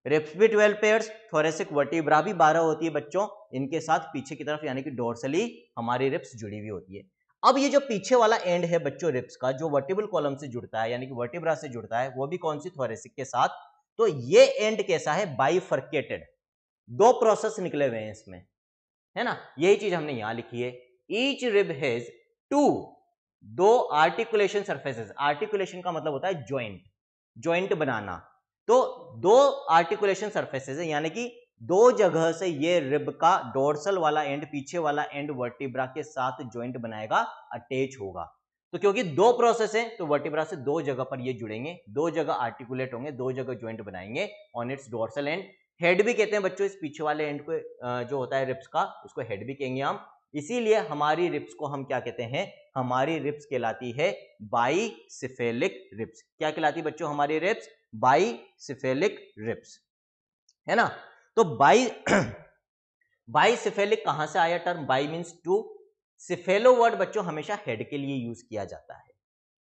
रिब्स भी 12 पेयर्स, थोरेसिक वर्टिब्रा भी 12 होती है बच्चों, इनके साथ पीछे की तरफ यानी कि डोर्सली हमारी रिब्स जुड़ी हुई होती है। अब ये जो पीछे वाला एंड है बच्चों रिब्स का, जो वर्टिब्रल कॉलम से जुड़ता है यानी कि वर्टिब्रा से जुड़ता है, वो भी कौन सी, थोरेसिक के साथ। तो ये एंड कैसा है, बाइफर्केटेड, दो प्रोसेस निकले हुए हैं इसमें, है ना, यही चीज हमने यहां लिखी है। ईच रिब हैज टू, दो आर्टिकुलेशन सर्फेसेस, आर्टिकुलेशन का मतलब होता है ज्वाइंट, ज्वाइंट बनाना। तो दो आर्टिकुलेशन सर्फेसेस है यानी कि दो जगह से ये रिब का डोर्सल वाला एंड, पीछे वाला एंड वर्टिब्रा के साथ ज्वाइंट बनाएगा, अटैच होगा। तो क्योंकि दो प्रोसेस है तो वर्टिब्रा से दो जगह पर ये जुड़ेंगे, दो जगह आर्टिकुलेट होंगे, दो जगह ज्वाइंट बनाएंगे on it's dorsal and. Head भी कहते हैं बच्चों इस पीछे वाले एंड को, जो होता है रिब्स का, उसको हेड भी कहेंगे हम। इसीलिए हमारी रिब्स को हम क्या कहते हैं, हमारी रिब्स कहलाती है बाइसिफेलिक रिब्स। क्या कहलाती है बच्चों हमारी रिब्स, बाइसिफेलिक रिब्स, है ना। तो बाइसिफेलिक कहां से आया term, bi means two, cephalo word बच्चों हमेशा हेड के लिए यूज किया जाता है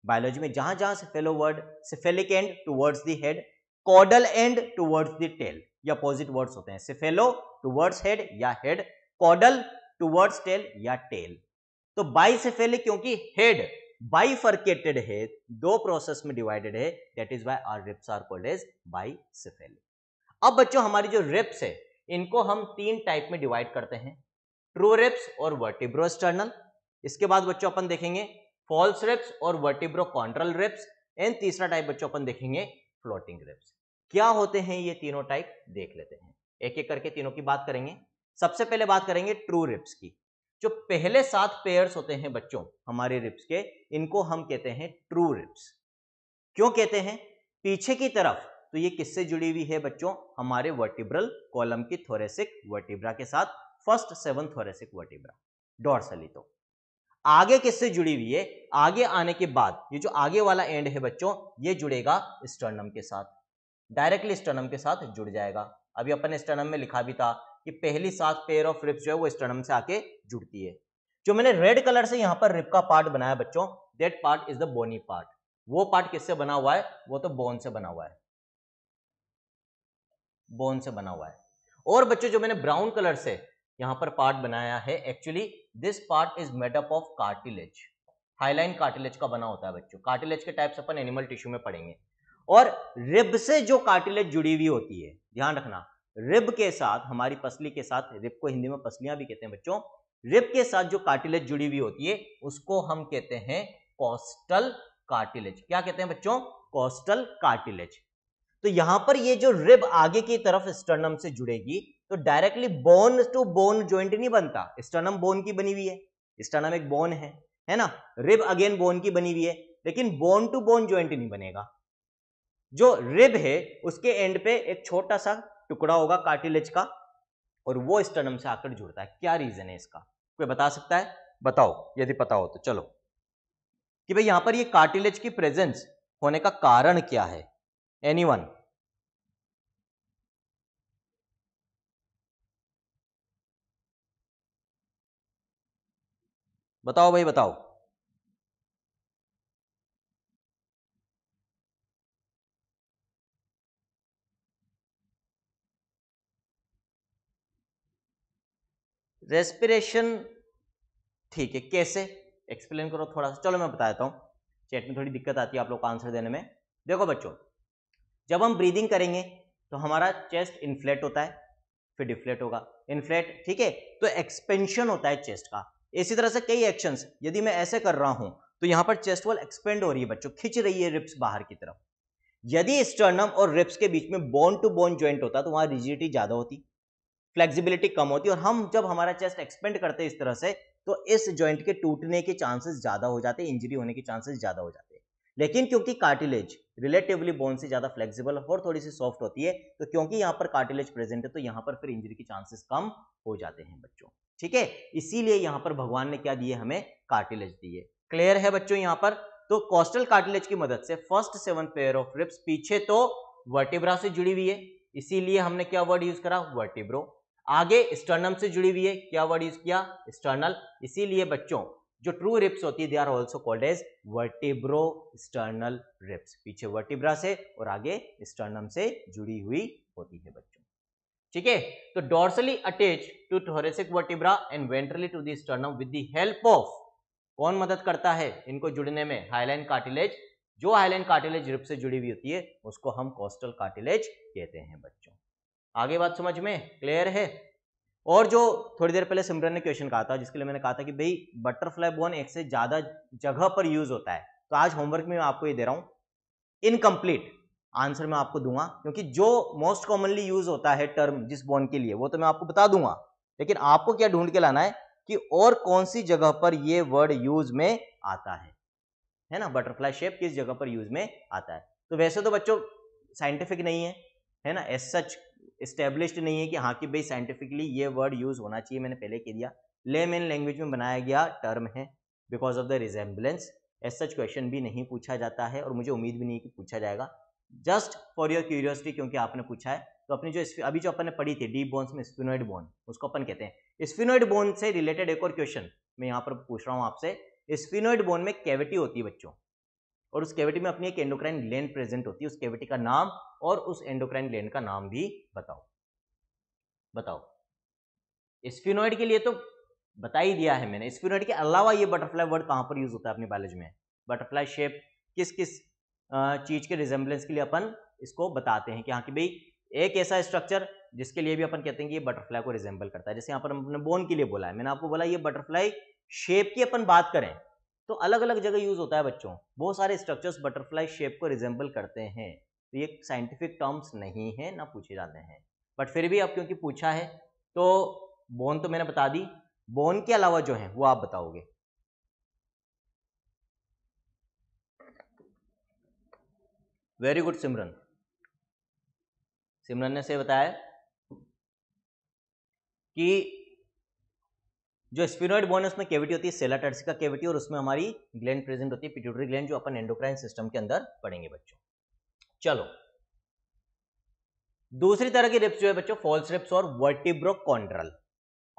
बायोलॉजी में, जहां जहां cephalo word, cephalic end towards the head, caudal end towards the tail, ये अपोजिट वर्ड्स होते हैं, सिफेलो टुवर्ड्स हेड या हेड, कॉडल टुवर्ड्स टेल या टेल। तो बाइसिफेलिक क्योंकि हेड बाइफर्केटेड है, दो प्रोसेस में डिवाइडेड है, that is why our ribs are called as bicephalic. अब बच्चों हमारी जो रिब्स है इनको हम तीन टाइप में डिवाइड करते हैं, ट्रू रिब्स और वर्टिब्रोस्टर्नल। इसके बाद बच्चों अपन देखेंगे फॉल्स रिब्स और वर्टिब्रोकॉन्ड्रल रिब्स, एंड तीसरा टाइप बच्चों अपन देखेंगे फ्लोटिंग रिब्स। क्या होते हैं ये तीनों टाइप, देख लेते हैं, एक एक करके तीनों की बात करेंगे। सबसे पहले बात करेंगे ट्रू रिब्स की। जो पहले 7 पेयर्स होते हैं बच्चों हमारे रिब्स के, इनको हम कहते हैं ट्रू रिब्स। क्यों कहते हैं, पीछे की तरफ तो ये किससे जुड़ी हुई है बच्चों, हमारे वर्टिब्रल कॉलम की थोरेसिक वर्टिब्रा के साथ, फर्स्ट 7 थोरेसिक वर्टिब्रा डोर्सली। तो आगे किससे जुड़ी हुई है, आगे आने के बाद ये जो आगे वाला एंड है बच्चों, ये जुड़ेगा स्टर्नम के साथ, डायरेक्टली स्टर्नम के साथ जुड़ जाएगा। अभी अपन स्टर्नम में लिखा भी था कि पहली 7 पेयर ऑफ रिब्स जो है वो स्टर्नम से आके जुड़ती है। जो मैंने रेड कलर से यहां पर रिब का पार्ट बनाया बच्चों, that part is the bony part. वो पार्ट किससे बना हुआ है, वो तो बोन से बना हुआ है, बोन से बना हुआ है। और बच्चों जो मैंने ब्राउन कलर से यहां पर पार्ट बनाया है, actually this part is made up of cartilage, hyaline cartilage का बना होता है बच्चों। कार्टिलेज के टाइप्स अपन एनिमल टिश्यू में पढ़ेंगे। और रिब से जो कार्टिलेज जुड़ी हुई होती है, ध्यान रखना, रिब के साथ, हमारी पसली के साथ, रिब को हिंदी में पसलियां भी कहते हैं बच्चों, रिब के साथ जो कार्टिलेज जुड़ी हुई होती है उसको हम कहते हैं कोस्टल कार्टिलेज। क्या कहते हैं बच्चों, कोस्टल कार्टिलेज। तो यहां पर ये जो रिब आगे की तरफ स्टर्नम से जुड़ेगी तो directly bone to bone joint नहीं बनता, स्टर्नम बोन की बनी हुई है, स्टर्नम एक बोन है ना, रिब अगेन बोन की बनी हुई है, लेकिन बोन टू बोन ज्वाइंट नहीं बनेगा। जो रिब है उसके एंड पे एक छोटा सा टुकड़ा होगा कार्टिलेज का, और वो स्टर्नम से आकर जुड़ता है। क्या रीजन है इसका, कोई बता सकता है, बताओ यदि पता हो तो चलो, कि भाई यहां पर ये कार्टिलेज की प्रेजेंस होने का कारण क्या है, एनीवन? बताओ भाई बताओ। रेस्पिरेशन, ठीक है, कैसे एक्सप्लेन करो थोड़ा सा, चलो मैं बताता हूं, चैट में थोड़ी दिक्कत आती है आप लोग को आंसर देने में। देखो बच्चों, जब हम ब्रीदिंग करेंगे तो हमारा चेस्ट इन्फ्लेट होता है, फिर डिफ्लेट होगा, इन्फ्लेट, ठीक है, तो एक्सपेंशन होता है चेस्ट का। इसी तरह से कई एक्शंस, यदि मैं ऐसे कर रहा हूं तो यहां पर चेस्ट वॉल एक्सपेंड हो रही है बच्चों, खिंच रही है रिब्स बाहर की तरफ। यदि स्टर्नम और रिब्स के बीच में बोन टू बोन ज्वाइंट होता तो वहां रिजिडिटी ज्यादा होती, फ्लेक्सिबिलिटी कम होती, और हम जब हमारा चेस्ट एक्सपेंड करते हैं इस तरह से तो इस ज्वाइंट के टूटने के चांसेस ज्यादा हो जाते हैं, इंजरी होने के चांसेस ज्यादा हो जाते हैं। लेकिन क्योंकि कार्टिलेज रिलेटिवली बोन से ज्यादा फ्लेक्सिबल और थोड़ी सी सॉफ्ट होती है, तो क्योंकि यहाँ पर कार्टिलेज प्रेजेंट है तो यहाँ पर फिर इंजरी के चांसेस कम हो जाते हैं बच्चों। ठीक है, इसीलिए यहाँ पर भगवान ने क्या दिए, हमें कार्टिलेज दिए। क्लियर है बच्चों यहाँ पर? तो कोस्टल कार्टिलेज की मदद से फर्स्ट 7 पेयर ऑफ रिब्स पीछे तो वर्टिब्रा से जुड़ी हुई है, इसीलिए हमने क्या वर्ड यूज करा, वर्टिब्रो। आगे स्टर्नम से जुड़ी हुई है, क्या वर्ड यूज किया, स्टर्नल। इसीलिए बच्चों जो ट्रू रिब्स होती है they are also called as vertebro sternal ribs. पीछे वर्टिब्रा से और आगे स्टर्नम से जुड़ी हुई होती है बच्चों। ठीक है, तो dorsally attach to thoracic vertebra and ventrally to the sternum with the help of, कौन मदद करता है इनको जुड़ने में, हाइलाइन कार्टिलेज। जो हाइलाइन कार्टिलेज रिब से जुड़ी हुई होती है उसको हम कोस्टल कार्टिलेज कहते हैं बच्चों। आगे बात समझ में क्लियर है? और जो थोड़ी देर पहले सिमरन ने क्वेश्चन कहा था, जिसके लिए मैंने कहा था कि भाई बटरफ्लाई बोन एक से ज्यादा जगह पर यूज होता है, तो आज होमवर्क में मैं आपको ये दे रहा हूं, इनकम्प्लीट आंसर मैं आपको दूंगा, क्योंकि जो मोस्ट कॉमनली यूज होता है टर्म जिस बोन के लिए वो तो मैं आपको बता दूंगा, लेकिन आपको क्या ढूंढ के लाना है कि और कौन सी जगह पर ये वर्ड यूज में आता है ना, बटरफ्लाई शेप किस जगह पर यूज में आता है। तो वैसे तो बच्चों साइंटिफिक नहीं है ना, एज सच एस्टेब्लिश्ड नहीं है कि हाँ कि भाई साइंटिफिकली ये वर्ड यूज होना चाहिए, मैंने पहले कह दिया, लेमन लैंग्वेज में बनाया गया टर्म है because of the resemblance. As such question भी नहीं पूछा जाता है और मुझे उम्मीद भी नहीं कि पूछा जाएगा, जस्ट फॉर योर क्यूरियोसिटी, क्योंकि आपने पूछा है। तो अपनी जो अभी जो अपन ने पढ़ी थी डीप बोन्स में स्फिनोइड बोन, उसको अपन कहते हैं। स्फिनोइड बोन से रिलेटेड एक और क्वेश्चन मैं यहाँ पर पूछ रहा हूँ आपसे। स्फिनोइड बोन में कैविटी होती है बच्चों, और उस कैविटी में अपनी एक एंडोक्राइन ग्लैंड प्रेजेंट होती है, उस कैविटी का नाम और उस एंडोक्राइन ग्लैंड का नाम भी बताओ। स्फिनोइड के लिए तो बता ही दिया है मैंने, स्फिनोइड के अलावा ये बटरफ्लाई वर्ड कहां पर यूज होता है अपनी बायोलॉजी में, बटरफ्लाई शेप किस किस चीज के रिजेम्बलेंस के लिए अपन इसको बताते हैं कि हाँ कि भाई एक ऐसा स्ट्रक्चर जिसके लिए भी अपन कहते हैं कि ये बटरफ्लाई को रिजेंबल करता है। जैसे यहाँ पर हमने बोन के लिए बोला है, मैंने आपको बोला ये बटरफ्लाई शेप की अपन बात करें तो अलग अलग जगह यूज होता है बच्चों, बहुत सारे स्ट्रक्चर्स बटरफ्लाई शेप को रिजेंबल करते हैं। तो ये साइंटिफिक टर्म्स नहीं है, ना पूछे जाते हैं, बट फिर भी अब क्योंकि पूछा है तो बोन तो मैंने बता दी, बोन के अलावा जो है वो आप बताओगे। वेरी गुड सिमरन, सिमरन ने से बताया कि जो स्फिनोइड बोन है उसमें कैविटी होती है सेला टर्सिका कैविटी, और उसमें हमारी ग्लैंड प्रेजेंट होती है पिट्यूटरी ग्लैंड, जो अपन एंडोक्राइन सिस्टम के अंदर पढ़ेंगे बच्चों। चलो दूसरी तरह की रिप्स जो है बच्चों फॉल्स रिप्स और वर्टिब्रोकॉन्ड्रल।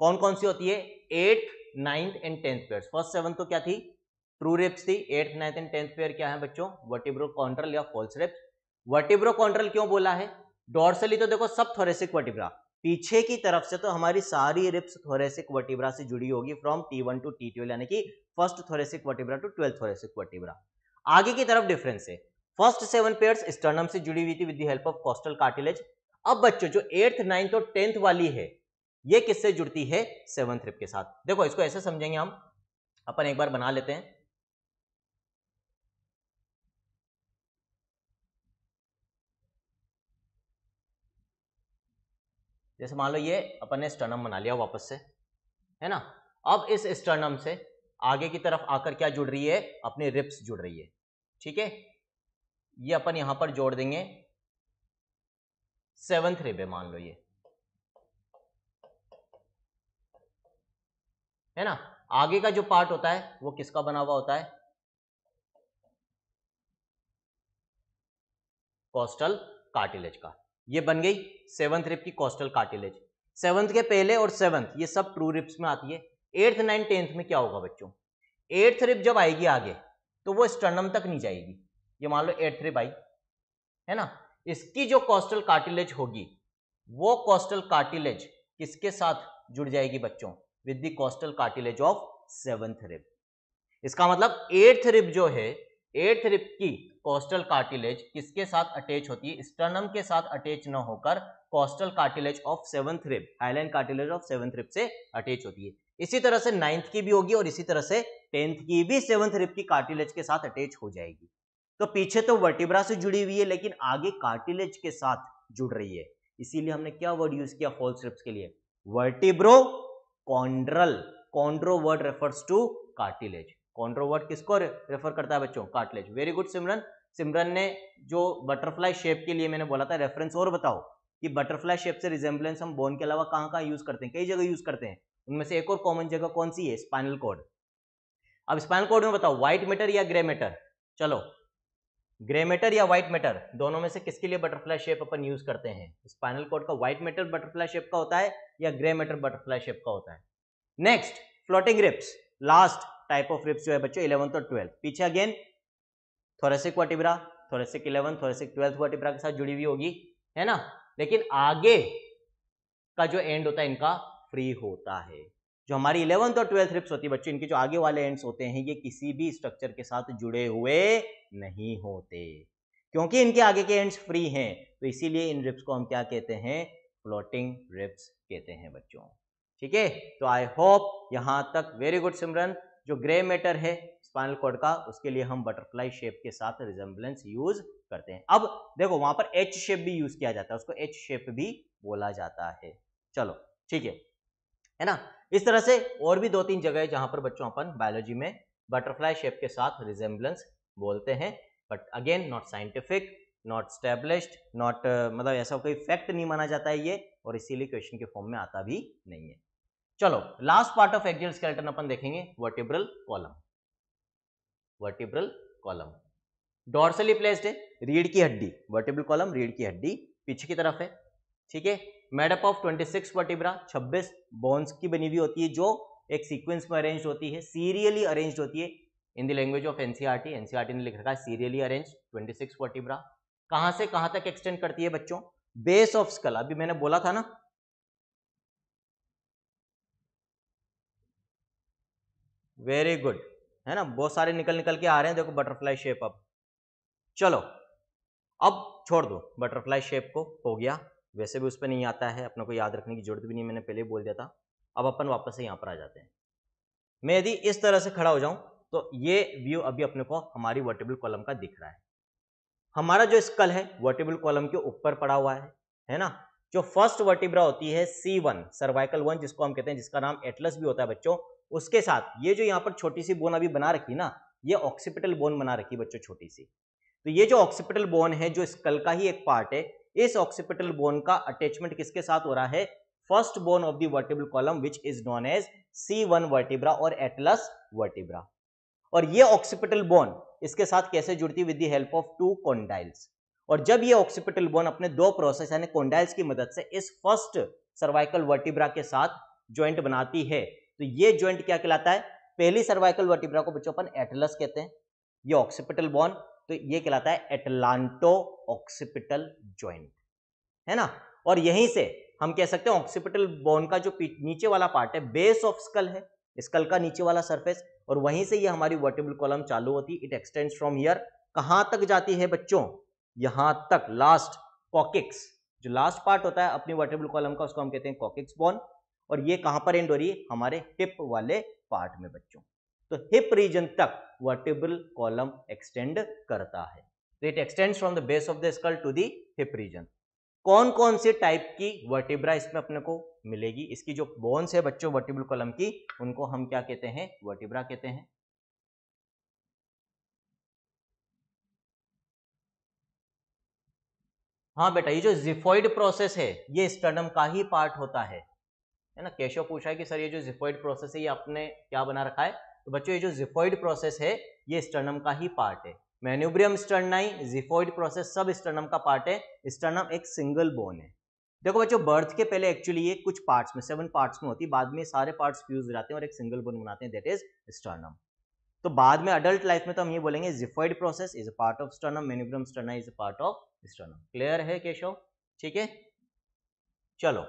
कौन कौन सी होती है, 8th 9th and 10th pair. First 7 तो क्या थी, ट्रू रिप्स थी, 8th 9th and 10th pair क्या है बच्चों, वर्टिब्रोकॉन्ड्रल या फॉल्स रिप्स। वर्टिब्रोकॉन्ड्रल क्यों बोला है, डोर्सली तो देखो सब थोरेसिक वर्टिब्रा, पीछे की तरफ से तो हमारी सारी रिप्स थोरेसिक वर्टिब्रा से जुड़ी होगी फ्रॉम T1 टू T12, यानी कि first thoracic vertebra to 12th thoracic vertebra. आगे की तरफ डिफरेंस है, फर्स्ट 7 पेयर्स स्टर्नम से जुड़ी हुई थी with the help of costal cartilage. अब बच्चों जो 8th 9th और 10th वाली है ये किससे जुड़ती है, 7th रिब के साथ। देखो इसको ऐसे समझेंगे हम, अपन एक बार बना लेते हैं। जैसे मान लो ये अपन ने स्टर्नम बना लिया वापस से, है ना। अब इस स्टर्नम से आगे की तरफ आकर क्या जुड़ रही है, अपनी रिब्स जुड़ रही है, ठीक है। ये अपन यहां पर जोड़ देंगे 7th रिब है, मान लो ये, है ना। आगे का जो पार्ट होता है वो किसका बना हुआ होता है, कोस्टल कार्टिलेज का। ये बन गई 7th रिब की कोस्टल कार्टिलेज। 7th के पहले और 7th ये सब ट्रू रिब्स में आती है। 8th 9th 10th में क्या होगा बच्चों, 8th रिब जब आएगी आगे तो वो स्टर्नम तक नहीं जाएगी। ये मान लो 8th रिब आई, है ना, इसकी जो कोस्टल कार्टिलेज होगी वो कोस्टल कार्टिलेज किसके साथ जुड़ जाएगी बच्चों, with the coastal cartilage of 7th rib. इसका मतलब 8th रिब जो है, 8th रिब की कोस्टल कार्टिलेज किसके साथ अटैच होती है, स्टर्नम के साथ अटैच न होकर costal cartilage of 7th rib, hyaline cartilage of 7th rib से अटैच होती है। इसी तरह से 9th की भी होगी और इसी तरह से 10th की भी 7th रिब की कार्टिलेज के साथ अटैच हो जाएगी। तो पीछे तो वर्टिब्रा से जुड़ी हुई है लेकिन आगे कार्टिलेज के साथ जुड़ रही है, इसीलिए हमने क्या वर्ड यूज किया फॉल्स रिब्स के लिए, vertebrochondral. Chondro word refers to cartilage. Chondro word किसको रेफर करता है बच्चों? Cartilage. Very good Simran. Simran ने जो बटरफ्लाई शेप के लिए मैंने बोला था रेफरेंस और बताओ कि बटरफ्लाई शेप से रिजेंबलेंस हम बोन के अलावा कहां कहां यूज करते हैं? कई जगह यूज करते हैं, उनमें से एक और कॉमन जगह कौन सी है? Spinal cord. अब स्पाइनल कॉर्ड में बताओ व्हाइट मैटर या ग्रे मैटर? चलो, ग्रे मैटर या व्हाइट मैटर, दोनों में से किसके लिए बटरफ्लाई शेप अपन यूज करते हैं? स्पाइनल कॉर्ड का व्हाइट मैटर बटरफ्लाई शेप का होता है या ग्रे मैटर बटरफ्लाई शेप का होता है? Next, floating ribs, last type of ribs जो है बच्चों 11th और 12th। पीछे again thoracic vertebra, thoracic 11th, thoracic 12th vertebra के साथ जुड़ी हुई होगी, है ना, लेकिन आगे का जो एंड होता है इनका फ्री होता है। जो हमारी 11th और 12th रिब्स होती है बच्चों, इनके जो आगे वाले एंड्स होते हैं ये किसी भी स्ट्रक्चर के साथ जुड़े हुए नहीं होते, क्योंकि इनके आगे के एंड्स फ्री हैं, तो इसीलिए इन रिब्स को हम क्या कहते हैं? फ्लोटिंग रिब्स कहते हैं बच्चों। ठीक है, तो आई होप यहां तक वेरी गुड सिमरन। जो ग्रे मैटर है स्पाइनल कॉर्ड का, उसके लिए हम बटरफ्लाई शेप के साथ रिजेंबलेंस यूज करते हैं। अब देखो वहां पर एच शेप भी यूज किया जाता है, उसको एच शेप भी बोला जाता है। चलो ठीक है ना। इस तरह से और भी 2-3 जगह है जहां पर बच्चों अपन बायोलॉजी में बटरफ्लाई शेप के साथ रिजेंबलेंस बोलते हैं, but again not scientific, not established, not मतलब ऐसा कोई फैक्ट नहीं माना जाता है ये, और इसीलिए क्वेश्चन के फॉर्म में आता भी नहीं है। चलो last part of axial skeleton अपन देखेंगे, vertebral column. Vertebral column dorsally placed है, रीढ़ की हड्डी, वर्टिब्रल कॉलम रीढ़ की हड्डी पीछे की तरफ है। ठीक है, made up of 26 vertebra, 26 bones की बनी हुई होती है जो एक सीक्वेंस में अरेंज होती है, सीरियली अरेंज होती है। In the language of NCERT, NCERT ने लिख रखा है सीरियली अरेंज 26 वर्टिब्रा। कहां से कहां तक एक्सटेंड करती है बच्चों? बेस ऑफ स्कल, अभी मैंने बोला था ना, वेरी गुड, है ना, बहुत सारे निकल निकल के आ रहे हैं, देखो बटरफ्लाई शेप। अब चलो, अब छोड़ दो बटरफ्लाई शेप को, हो गया, वैसे भी उस पर नहीं आता है, अपने को याद रखने की जरूरत भी नहीं, मैंने पहले ही बोल दिया था। अब अपन वापस से यहाँ पर आ जाते हैं। मैं यदि इस तरह से खड़ा हो जाऊं तो ये व्यू अभी अपने को हमारी वर्टिब्रल कॉलम का दिख रहा है। हमारा जो स्कल है वर्टिब्रल कॉलम के ऊपर पड़ा हुआ है ना। जो फर्स्ट वर्टिब्रा होती है C1, सर्वाइकल 1 जिसको हम कहते हैं, जिसका नाम एटलस भी होता है बच्चों, उसके साथ ये जो यहाँ पर छोटी सी बोन अभी बना रखी ना, ये ऑक्सीपिटल बोन बना रखी बच्चों छोटी सी। तो ये जो ऑक्सीपिटल बोन है जो स्कल का ही एक पार्ट है, इस ऑक्सीपिटल बोन का अटैचमेंट किसके साथ हो रहा है? First bone of the vertebral column which is known as C1 vertebra और एटलस वर्टिब्रा। और ये ऑक्सीपिटल बोन इसके साथ कैसे जुड़ती? With the help of 2 condyles. और जब ये ऑक्सीपिटल बोन अपने 2 प्रोसेस यानी कॉन्डाइल्स की मदद से इस फर्स्ट सर्वाइकल वर्टिब्रा के साथ ज्वाइंट बनाती है, तो ये ज्वाइंट क्या कहलाता है? पहली सर्वाइकल वर्टिब्रा को बच्चों अपन एटलस कहते हैं, ये ऑक्सीपिटल बोन, तो ये कहलाता है एटलांटो ऑक्सीपिटल ज्वाइंट, है ना। और यहीं से हम कह सकते हैं ऑक्सीपिटल बोन का जो नीचे वाला पार्ट है बेस ऑफ स्कल है, स्कल का नीचे वाला सरफेस, और वहीं से ये हमारी वर्टिब्रल कॉलम चालू होती है। इट एक्सटेंड्स फ्रॉम हियर, कहां तक जाती है बच्चों? यहां तक, लास्ट कॉकिक्स, जो लास्ट पार्ट होता है अपनी वर्टिब्रल कॉलम का, उसको हम कहते हैं कॉकिक्स बोन। और ये कहां पर एंड हो रही है? हमारे हिप वाले पार्ट में बच्चों। तो हिप रीजन तक वर्टिब्रल कॉलम एक्सटेंड करता है। तो it extends from the base of the skull to the hip region. कौन कौन से टाइप की वर्टिब्रा इसमें अपने को मिलेगी? इसकी जो बोन्स है बच्चों वर्टिब्रल कॉलम की, उनको हम क्या कहते हैं? वर्टिब्रा कहते हैं। हाँ बेटा, ये जो जिफॉइड प्रोसेस है ये स्टर्नम का ही पार्ट होता है ना। केशव पूछा है कि सर ये जो जिफॉइड प्रोसेस है ये आपने क्या बना रखा है? तो बच्चों ये जो जिफॉइड प्रोसेस है ये स्टर्नम का ही पार्ट है। मैन्यूब्रियम स्टर्नाई जिफॉइड प्रोसेस सब स्टर्नम का पार्ट है। स्टर्नम एक सिंगल बोन है। देखो बच्चों, बर्थ के पहले एक्चुअली ये कुछ पार्ट्स में 7 पार्ट्स में होती है, बाद में सारे पार्ट्स फ्यूज हो जाते हैं और एक सिंगल बोन बनाते हैं, दैट इज स्टर्नम। तो बाद में अडल्ट लाइफ में तो हम ये बोलेंगे xiphoid process is a part of sternum, manubrium स्टर्नाई is a part of sternum. Clear है केशव? ठीक है, चलो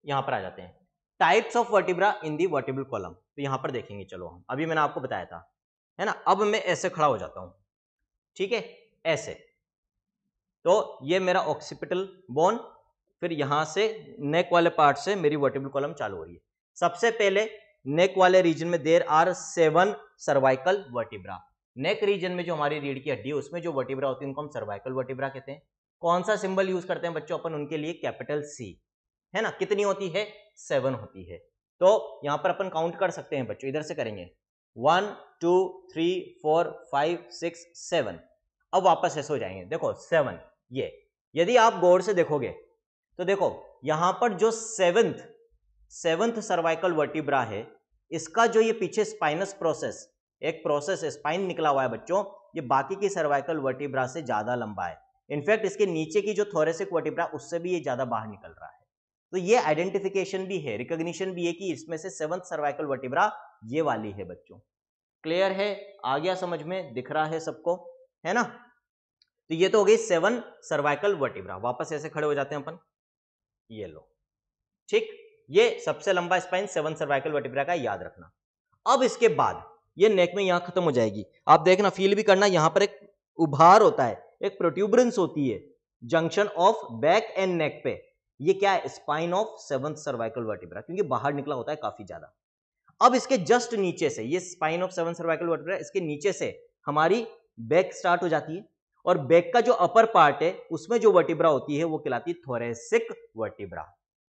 यहां पर आ जाते हैं। Types of vertebra in the vertebral column, तो यहां पर देखेंगे। चलो हम अभी मैंने आपको बताया था, है ना। अब मैं ऐसे खड़ा हो जाता हूं, ठीक है, ऐसे। तो ये मेरा ऑक्सीपिटल बोन, फिर यहां से नेक वाले पार्ट से मेरी वर्टिब्रल कॉलम चालू हो रही है। सबसे पहले नेक वाले रीजन में there are 7 cervical vertebra. Neck region में जो हमारी रीढ़ की हड्डी है उसमें जो वर्टिब्रा होती है उनको हम सर्वाइकल वर्टिब्रा कहते हैं। कौन सा सिंबल यूज करते हैं बच्चों अपन उनके लिए? कैपिटल C, है ना। कितनी होती है? 7 होती है। तो यहां पर अपन काउंट कर सकते हैं बच्चों, इधर से करेंगे 1 2 3 4 5 6 7। अब वापस ऐसे हो जाएंगे, देखो 7, ये यदि आप गौर से देखोगे तो देखो यहां पर जो सेवंथ सर्वाइकल वर्टिब्रा है, इसका जो ये पीछे स्पाइनस प्रोसेस, एक प्रोसेस स्पाइन निकला हुआ है बच्चों, ये बाकी की सर्वाइकल वर्टिब्रा से ज्यादा लंबा है। इनफैक्ट इसके नीचे की जो थोरेसिक वर्टिब्रा उससे भी ये ज्यादा बाहर निकल रहा है। तो ये आइडेंटिफिकेशन भी है, रिकॉग्निशन भी है कि इसमें से सेवंथ सर्वाइकल वर्टिब्रा ये वाली है बच्चों। क्लियर है, आ गया समझ में, दिख रहा है सबको, है ना? तो ये तो हो गई 7 सर्वाइकल वर्टिब्रा। वापस ऐसे खड़े हो जाते हैं अपन, ये लो, ठीक, ये सबसे लंबा स्पाइन 7 सर्वाइकल वर्टिब्रा का, याद रखना। अब इसके बाद ये नेक में यहां खत्म हो जाएगी, आप देखना, फील भी करना, यहां पर एक उभार होता है, एक प्रोट्यूबरेंस होती है junction of back and neck पे। ये क्या है? Spine of 7th cervical vertebra, क्योंकि बाहर निकला होता है काफी ज्यादा। अब इसके जस्ट नीचे से, ये spine of 7th cervical vertebra, इसके नीचे से हमारी बैक स्टार्ट हो जाती है, और बैक का जो अपर पार्ट है उसमें जो वर्टिब्रा होती है वो कहलाती है थोरेसिक वर्टिब्रा।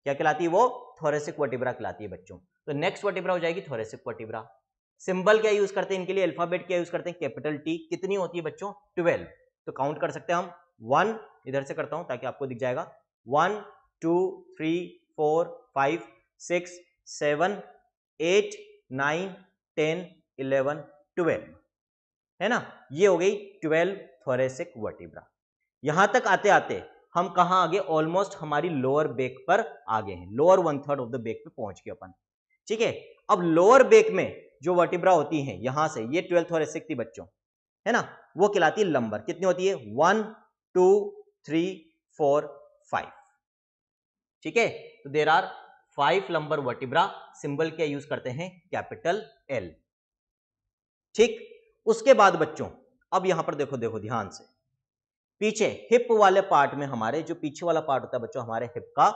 क्या कहलाती है वो? थोरेसिक वर्टिब्रा कहलाती है बच्चों। तो नेक्स्ट वर्टिब्रा हो जाएगी थोरेसिक वर्टिब्रा। सिंबल क्या यूज करते हैं इनके लिए? अल्फाबेट क्या यूज करते हैं? Capital T. कितनी होती है बच्चों? 12। तो काउंट कर सकते हैं हम, 1, इधर से करता हूं ताकि आपको दिख जाएगा, 1 2 3 4 5 6 7 8 9 10 11 12, है ना? ये हो गई 12 थोरेसिक वर्टिब्रा। यहां तक आते आते हम कहां आगे? ऑलमोस्ट हमारी लोअर बेक पर आगे हैं, लोअर 1/3 ऑफ द बेक पे पहुंच गए अपन, ठीक है? अब लोअर बेक में जो वर्टिब्रा होती हैं, यहां से ये 12 थोरेसिक थी बच्चों, है ना? वो कहलाती है लंबर। कितनी होती है? 1 2 3 4 5, ठीक है? तो there are 5 lumbar vertebra. Symbol क्या यूज करते हैं? कैपिटल एल, ठीक। उसके बाद बच्चों अब यहां पर देखो, देखो ध्यान से, पीछे हिप वाले पार्ट में, हमारे जो पीछे वाला पार्ट होता है बच्चों हमारे हिप का,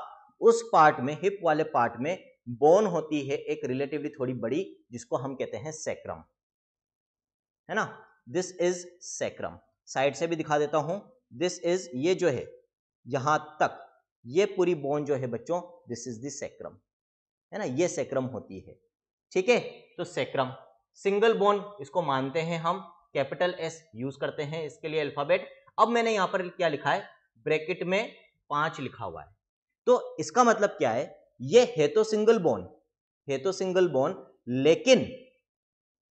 उस पार्ट में, हिप वाले पार्ट में बोन होती है एक रिलेटिवली थोड़ी बड़ी, जिसको हम कहते हैं सैक्रम, है ना? This is sacrum. साइड से भी दिखा देता हूं, दिस इज, ये जो है यहां तक, ये पूरी बोन जो है बच्चों, दिस इज द सैक्रम, है ना? ये सैक्रम होती है, ठीक है? तो सैक्रम सिंगल बोन, इसको मानते हैं हम, कैपिटल एस यूज करते हैं इसके लिए अल्फाबेट। अब मैंने यहां पर क्या लिखा है? ब्रैकेट में 5 लिखा हुआ है। तो इसका मतलब क्या है? ये है तो सिंगल बोन, है तो सिंगल बोन, लेकिन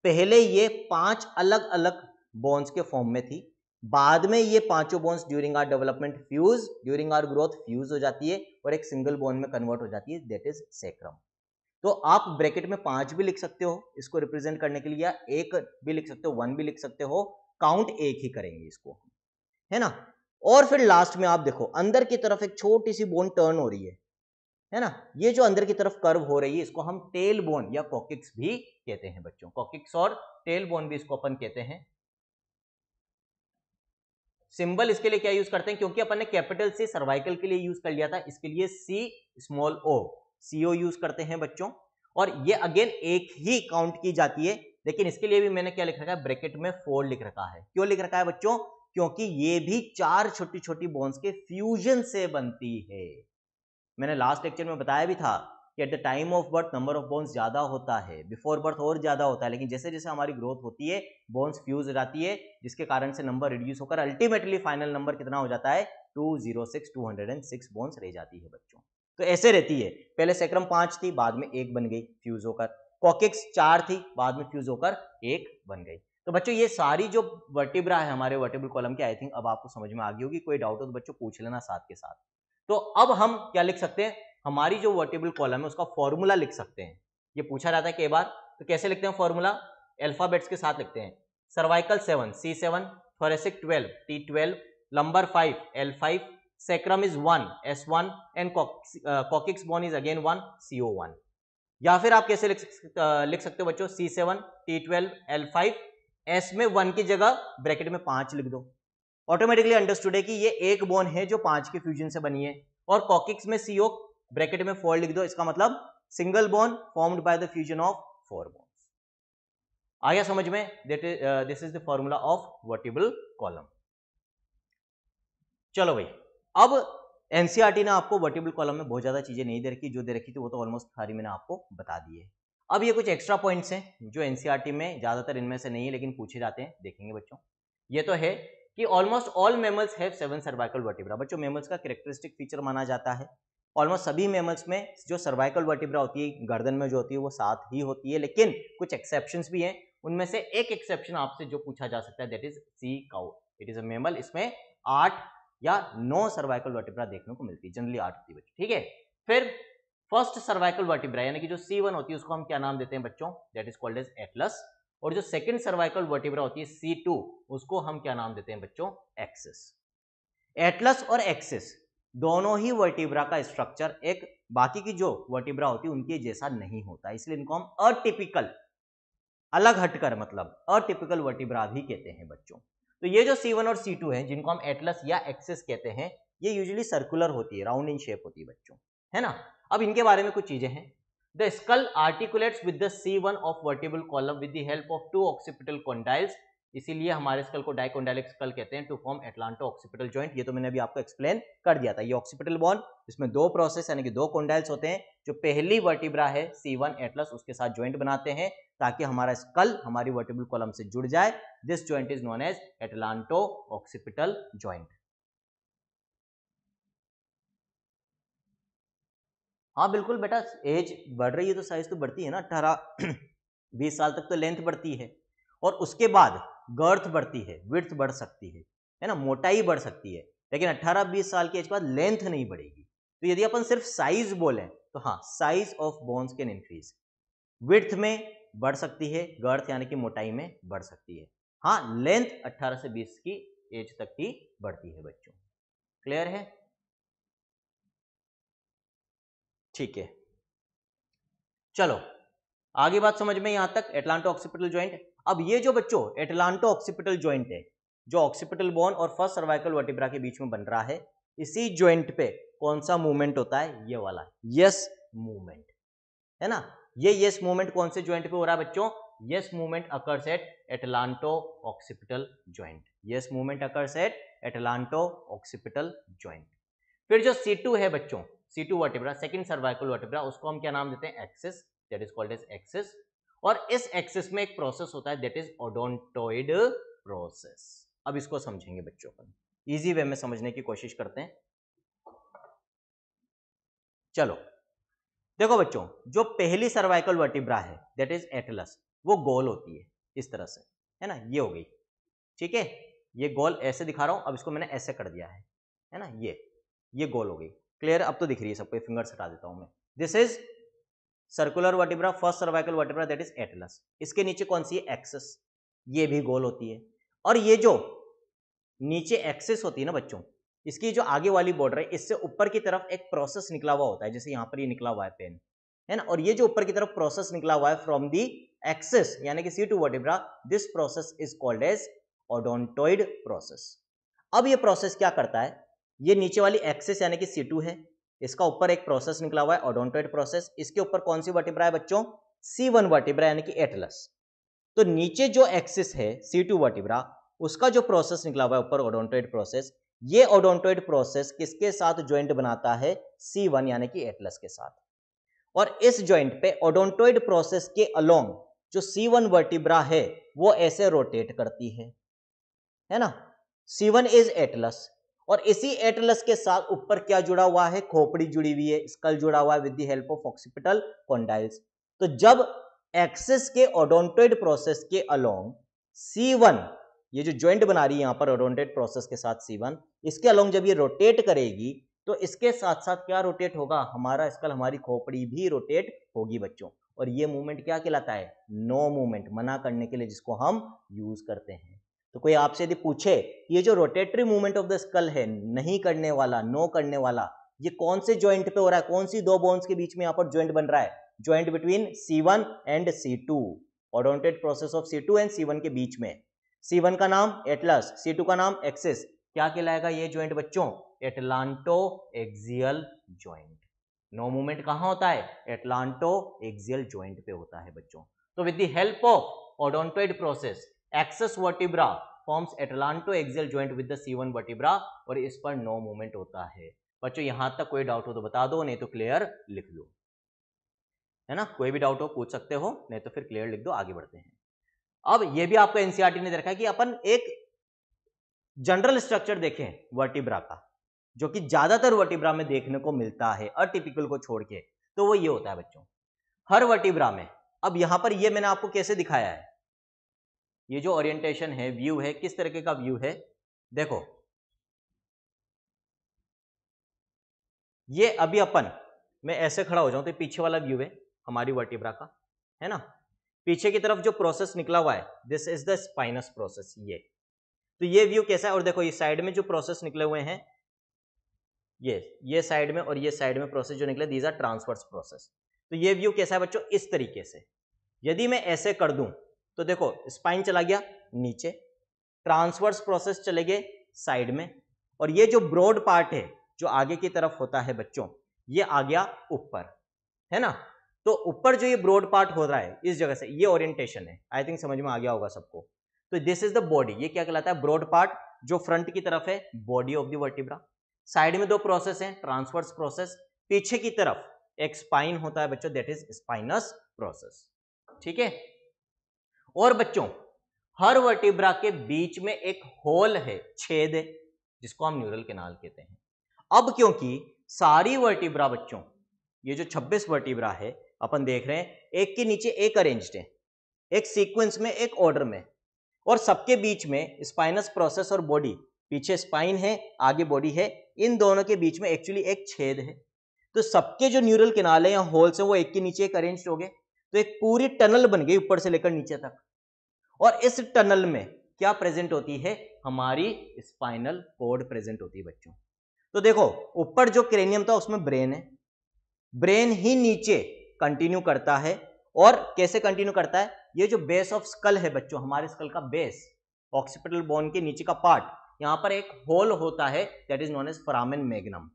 पहले ये 5 अलग अलग बोन्स के फॉर्म में थी। बाद में ये पांचों bones during our development fuse, during our growth fuse हो जाती है और एक सिंगल बोन में कन्वर्ट हो जाती है, दैट इज सैक्रम। तो आप ब्रैकेट में 5 भी लिख सकते हो इसको रिप्रेजेंट करने के लिए, या 1 भी लिख सकते हो, 1 भी लिख सकते हो, काउंट एक ही करेंगे इसको, है ना? और फिर लास्ट में आप देखो, अंदर की तरफ एक छोटी सी बोन टर्न हो रही है ना? ये जो अंदर की तरफ कर्व हो रही है, इसको हम टेल बोन या कॉकिक्स भी कहते हैं बच्चों। कॉकिक्स और टेल बोन भी इसको अपन कहते हैं। सिंबल इसके लिए क्या यूज करते हैं? क्योंकि अपन ने कैपिटल सी सर्वाइकल के लिए यूज कर लिया था, इसके लिए सी स्मॉल ओ, सीओ यूज करते हैं बच्चों। और ये अगेन एक ही काउंट की जाती है, लेकिन इसके लिए भी मैंने क्या लिख रखा है? ब्रैकेट में 4 लिख रखा है। क्यों लिख रखा है बच्चों? क्योंकि ये भी 4 छोटी छोटी बोन्स के फ्यूजन से बनती है। मैंने लास्ट लेक्चर में बताया भी था कि at the time of birth number of bones ज्यादा होता है, बिफोर बर्थ और ज्यादा होता है, लेकिन जैसे जैसे हमारी ग्रोथ होती है बोन्स फ्यूज हो जाती है, जिसके कारण से नंबर रिड्यूस होकर अल्टीमेटली फाइनल नंबर कितना हो जाता है? 206 बोन्स रह जाती है बच्चों। तो ऐसे रहती है, पहले सैक्रम 5 थी, बाद में 1 बन गई फ्यूज होकर, कॉकिक्स 4 थी, बाद में फ्यूज होकर 1 बन गई। तो बच्चों ये सारी जो वर्टिब्रा है हमारे वर्टिब्रल कॉलम के, आई थिंक अब आपको समझ में आ गई होगी। कोई डाउट हो तो बच्चों पूछ लेना साथ के साथ। तो अब हम क्या लिख सकते हैं? हमारी जो वर्टिब्रल कॉलम है उसका फॉर्मूला लिख सकते हैं। ये पूछा जाता है कई बार, तो कैसे लिखते हैं फॉर्मूला? अल्फाबेट्स के साथ लिखते हैं। Cervical 7 C7, thoracic 12 T12, lumbar 5 L5, sacrum is 1 S1 and coccyx bone is again 1 CO1। या फिर आप कैसे लिख सकते हो बच्चों? C7 T12 L5, S में 1 की जगह ब्रैकेट में 5 लिख दो। ऑटोमेटिकली अंडरस्टूड है कि ये एक बोन है जो 5 के फ्यूजन से बनी है, और कॉकिक्स में CO ब्रैकेट में 4 लिख दो। इसका मतलब single bone formed by the fusion of 4 bones. आ गया समझ में? This is the formula of vertebral column. चलो भाई, अब एनसीईआरटी ने आपको वर्टिब्रल कॉलम में बहुत ज्यादा चीजें नहीं दे रखी, जो दे रखी थी वो तो ऑलमोस्ट सारी मैंने आपको बता दी है। अब ये कुछ एक्स्ट्रा पॉइंट्स हैं जो एनसीईआरटी में ज्यादातर इनमें से नहीं है लेकिन पूछे जाते हैं, देखेंगे बच्चों। ये तो है कि almost all mammals have 7 cervical vertebra. बच्चों मैमल्स का कैरेक्टरिस्टिक फीचर माना जाता है ऑलमोस्ट सभी मैमल्स में जो सर्वाइकल वर्टिब्रा होती है गर्दन में जो होती है वो 7 ही होती है, लेकिन कुछ एक्सेप्शंस भी हैं। उनमें से एक एक्सेप्शन आपसे जो पूछा जा सकता है that is sea cow. It is a mammal, इसमें 8 या 9 सर्वाइकल वर्टिब्रा देखने को मिलती है, जनरली 8 होती है बच्चों, ठीक है। फिर फर्स्ट सर्वाइकल वर्टिब्रा यानी कि जो C1 होती है उसको हम क्या नाम देते हैं बच्चों, that is called as atlas. और जो सेकंड सर्वाइकल वर्टिब्रा होती है C2 उसको हम क्या नाम देते हैं बच्चों, एक्सिस। एटलस और एक्सिस दोनों ही वर्टिब्रा का स्ट्रक्चर एक बाकी की जो वर्टिब्रा होती है उनके जैसा नहीं होता, इसलिए इनको हम अटिपिकल, अलग हटकर मतलब अटिपिकल वर्टिब्रा भी कहते हैं बच्चों। तो ये जो C1 और C2 है जिनको हम एटलस या एक्सिस कहते हैं, ये यूजुअली सर्कुलर होती है, राउंड इन शेप होती है बच्चों, है ना। अब इनके बारे में कुछ चीजें हैं। The skull articulates with the C1 of vertebral column with the help of 2 occipital condyles, इसीलिए हमारे स्कल को डाइकोंडाइलिक स्कल कहते हैं, to form atlanto occipital joint. ये तो मैंने अभी आपको एक्सप्लेन कर दिया था। ये ऑक्सीपिटल बोन, इसमें 2 प्रोसेस यानी कि 2 कॉन्डाइल्स होते हैं। जो पहली वर्टिब्रा है C1 एटलस उसके साथ ज्वाइंट बनाते हैं ताकि हमारा स्कल हमारी वर्टिब्रल कॉलम से जुड़ जाए। This joint is known as atlanto occipital joint. हाँ बिल्कुल बेटा, एज बढ़ रही है तो साइज तो बढ़ती है ना, 18-20 साल तक तो लेंथ बढ़ती है और उसके बाद गर्थ बढ़ती है, विड्थ बढ़ सकती है ना, मोटाई बढ़ सकती है, लेकिन 18-20 साल की एज के बाद लेंथ नहीं बढ़ेगी। तो यदि अपन सिर्फ साइज बोलें तो हाँ, size of bones can increase, width में बढ़ सकती है, गर्थ यानी कि मोटाई में बढ़ सकती है। हाँ, लेंथ 18 से 20 की एज तक ही बढ़ती है बच्चों। क्लियर है? ठीक है, चलो आगे बात समझ में यहां तक, एटलांटो ऑक्सीपिटल ज्वाइंट। अब ये जो बच्चों एटलांटो ऑक्सीपिटल ज्वाइंट है जो ऑक्सीपिटल बोन और फर्स्ट सर्वाइकल वर्टिब्रा के बीच में बन रहा है, इसी ज्वाइंट पे कौन सा मूवमेंट होता है, ये वाला यस मूवमेंट, है ना। ये यस मूवमेंट कौन से ज्वाइंट पे हो रहा है बच्चों, yes movement occurs at atlanto occipital joint. Yes movement occurs at atlanto occipital joint. फिर जो C2 है बच्चों, C2 vertebra, second cervical vertebra, उसको हम क्या नाम देते हैं, axis, that is called as axis. और इस एक्सिस में एक प्रोसेस होता है दैट इज ओडोंटोइड प्रोसेस। अब इसको समझेंगे बच्चों, अपन इजी वे में समझने की कोशिश करते हैं। चलो देखो बच्चों, जो पहली सर्वाइकल वर्टिब्रा है दैट इज एटलस, वो गोल होती है इस तरह से, है ना, ये हो गई, ठीक है। ये गोल ऐसे दिखा रहा हूं, अब इसको मैंने ऐसे कर दिया है ना, ये गोल हो गई। क्लियर? अब तो दिख रही है सबको, फिंगर्स हटा देता हूं मैं। This is circular vertebra, first cervical vertebra that is Atlas. इसके नीचे कौन सी है, एक्सिस, ये भी गोल होती है। और ये जो नीचे एक्सिस होती है ना बच्चों, इसकी जो आगे वाली बॉर्डर है, इससे ऊपर की तरफ एक प्रोसेस निकला हुआ होता है, जैसे यहां पर ये निकला हुआ है पेन, है ना। और ये जो ऊपर की तरफ प्रोसेस निकला हुआ है फ्रॉम दी एक्सिस यानी कि C2 vertebra, this process is called as odontoid process. अब ये प्रोसेस क्या करता है, ये नीचे वाली एक्सिस यानी कि C2 है, इसका ऊपर एक प्रोसेस निकला हुआ है ओडोंटोइड प्रोसेस, इसके ऊपर कौन सी वर्टिब्रा है बच्चों, C1 वर्टिब्रा यानी कि एटलस। तो नीचे जो एक्सिस है C2 वर्टिब्रा, उसका जो प्रोसेस निकला हुआ है ऊपर ओडोंटोइड प्रोसेस, ये ओडोंटोइड प्रोसेस किसके साथ ज्वाइंट बनाता है, C1 यानी कि एटलस के साथ। और इस ज्वाइंट पे ओडोंटोइड प्रोसेस के अलोंग जो C1 वर्टिब्रा है वो ऐसे रोटेट करती है ना। C1 इज एटलस, और इसी एटलस के साथ ऊपर क्या जुड़ा हुआ है, खोपड़ी जुड़ी हुई है, स्कल जुड़ा हुआ है with the help of occipital condyles. तो जब एक्सिस के ओडोंटोइड प्रोसेस के अलोंग C1, ये जो ज्वाइंट बना रही है यहां पर ओडोंटोइड प्रोसेस के साथ C1, इसके अलोंग जब ये रोटेट करेगी तो इसके साथ साथ क्या रोटेट होगा, हमारा स्कल, हमारी खोपड़ी भी रोटेट होगी बच्चों। और ये मूवमेंट क्या कहलाता है, नो मूवमेंट, मना करने के लिए जिसको हम यूज करते हैं। तो कोई आपसे यदि पूछे ये जो rotatory movement of the skull है, नहीं करने वाला, नो करने वाला, ये कौन से ज्वाइंट पे हो रहा है, कौन सी 2 बोन्स के बीच में यहां पर ज्वाइंट बन रहा है, joint between C1 and C2, odontoid process of C2 and C1 के बीच में। C1 का नाम एटलस, C2 का नाम एक्सिस, क्या कहलाएगा ये ज्वाइंट बच्चों, atlanto axial joint. No movement कहां होता है, एटलांटो एक्सियल ज्वाइंट पे होता है बच्चों। तो with the help of odontoid process, axis vertebra forms atlanto axial joint with the C1 vertebra, और इस पर नो मूवमेंट होता है बच्चों। यहां तक कोई डाउट हो तो बता दो, नहीं तो क्लियर लिख लो। है ना। कोई भी डाउट हो पूछ सकते हो, नहीं तो फिर क्लियर लिख दो, आगे बढ़ते हैं। अब ये भी आपको एनसीईआरटी ने देखा है कि अपन एक जनरल स्ट्रक्चर देखें वर्टिब्रा का, जो कि ज्यादातर वर्टिब्रा में देखने को मिलता है अटिपिकल को छोड़ के, तो वो ये होता है बच्चों हर वर्टिब्रा में। अब यहां पर ये मैंने आपको कैसे दिखाया है, ये जो ओरिएंटेशन है, व्यू है, किस तरीके का व्यू है, देखो ये अभी अपन, मैं ऐसे खड़ा हो जाऊं तो पीछे वाला व्यू है हमारी वर्टिब्रा का, है ना। पीछे की तरफ जो प्रोसेस निकला हुआ है, this is the spinous process, ये तो ये व्यू कैसा है। और देखो ये साइड में जो प्रोसेस निकले हुए हैं, ये साइड में और ये साइड में प्रोसेस जो निकले, दीज आर ट्रांसवर्स प्रोसेस। तो ये व्यू कैसा है बच्चों, इस तरीके से। यदि मैं ऐसे कर दूं तो देखो स्पाइन चला गया नीचे, ट्रांसवर्स प्रोसेस चले गए साइड में, और ये जो ब्रॉड पार्ट है जो आगे की तरफ होता है बच्चों, ये आ गया ऊपर, है ना। तो ऊपर जो ये ब्रॉड पार्ट हो रहा है इस जगह से, ये ओरिएंटेशन है, आई थिंक समझ में आ गया होगा सबको। तो दिस इज द बॉडी, ये क्या कहलाता है, ब्रॉड पार्ट जो फ्रंट की तरफ है, body of the vertebra. Side में दो प्रोसेस हैं, ट्रांसवर्स प्रोसेस, पीछे की तरफ एक स्पाइन होता है बच्चों, दैट इज स्पाइनस प्रोसेस, ठीक है। और बच्चों हर वर्टिब्रा के बीच में एक होल है, छेद है, जिसको हम न्यूरल कैनाल कहते हैं। अब क्योंकि सारी वर्टिब्रा बच्चों, ये जो 26 वर्टिब्रा है अपन देख रहे हैं, एक के नीचे एक अरेंज्ड है, एक सीक्वेंस में, एक ऑर्डर में, और सबके बीच में स्पाइनस प्रोसेस और बॉडी, पीछे स्पाइन है आगे बॉडी है, इन दोनों के बीच में एक्चुअली एक छेद है। तो सबके जो न्यूरल कैनाल है या होल्स है वो एक के नीचे एक अरेंज्ड हो गए, तो एक पूरी टनल बन गई ऊपर से लेकर नीचे तक। और इस टनल में क्या प्रेजेंट होती है, हमारी स्पाइनल कॉर्ड प्रेजेंट होती है बच्चों। तो देखो ऊपर जो क्रेनियम था उसमें ब्रेन है, ब्रेन ही नीचे कंटिन्यू करता है, और कैसे कंटिन्यू करता है, ये जो बेस ऑफ स्कल है बच्चों, हमारे स्कल का बेस, ऑक्सीपिटल बोन के नीचे का पार्ट, यहां पर एक होल होता है, that is known as foramen magnum,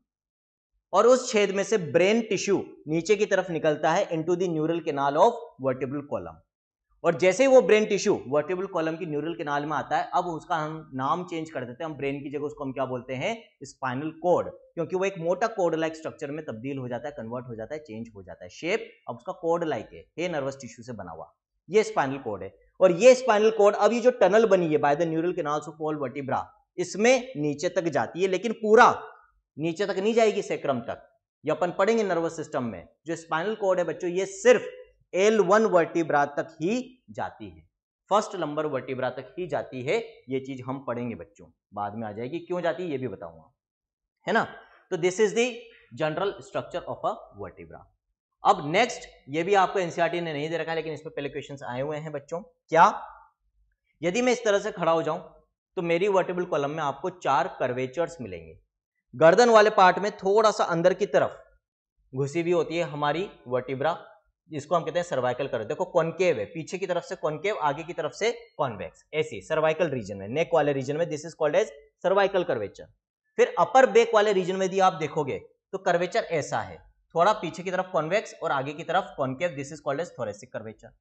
और उस छेद में से ब्रेन टिश्यू नीचे की तरफ निकलता है into the neural canal of vertebral column. और जैसे ही वो ब्रेन टिश्यू वर्टिब्रल कॉलम की न्यूरल कैनाल में आता है, अब उसका हम नाम चेंज कर देते हैं, हम ब्रेन की जगह उसको हम क्या बोलते हैं, स्पाइनल कॉर्ड, क्योंकि वो एक मोटा कॉर्ड लाइक स्ट्रक्चर में तब्दील हो जाता है, कन्वर्ट हो जाता है, चेंज हो जाता है शेप, अब उसका कॉर्ड लाइक है नर्वस टिश्यू से बना हुआ, ये स्पाइनल कॉर्ड है। और ये स्पाइनल कॉर्ड, अब ये जो टनल बनी है by the neural canals of all vertebra, इसमें नीचे तक जाती है, लेकिन पूरा नीचे तक नहीं जाएगी, सैक्रम तक, ये अपन पढ़ेंगे नर्वस सिस्टम में। जो स्पाइनल कॉर्ड है बच्चों, ये सिर्फ L1 वर्टिब्रा तक ही जाती है, फर्स्ट लंबर वर्टिब्रा तक ही जाती है, ये चीज हम पढ़ेंगे बच्चों, बाद में आ जाएगी, क्यों जाती है ये भी बताऊंगा, है ना। तो this is the general structure of a vertebra. अब नेक्स्ट, ये भी आपको एनसीईआरटी ने नहीं दे रखा है, लेकिन इसमें पहले क्वेश्चंस आए हुए हैं बच्चों। क्या, यदि मैं इस तरह से खड़ा हो जाऊं तो मेरी वर्टिब्रल कॉलम में आपको 4 कर्वेचर्स मिलेंगे। गर्दन वाले पार्ट में थोड़ा सा अंदर की तरफ घुसी हुई होती है हमारी वर्टिब्रा, जिसको हम कहते हैं सर्वाइकल कर्व। देखो कॉनकेव है, पीछे की तरफ से कॉनकेव, आगे की तरफ से कॉन्वेक्स, ऐसी सर्वाइकल रीजन में, नेक वाले रीजन में, this is called as cervical curvature. फिर अपर बैक वाले रीजन में यदि आप देखोगे तो कर्वेचर ऐसा है, थोड़ा पीछे की तरफ कॉन्वेक्स और आगे की तरफ concave, this is called as thoracic curvature.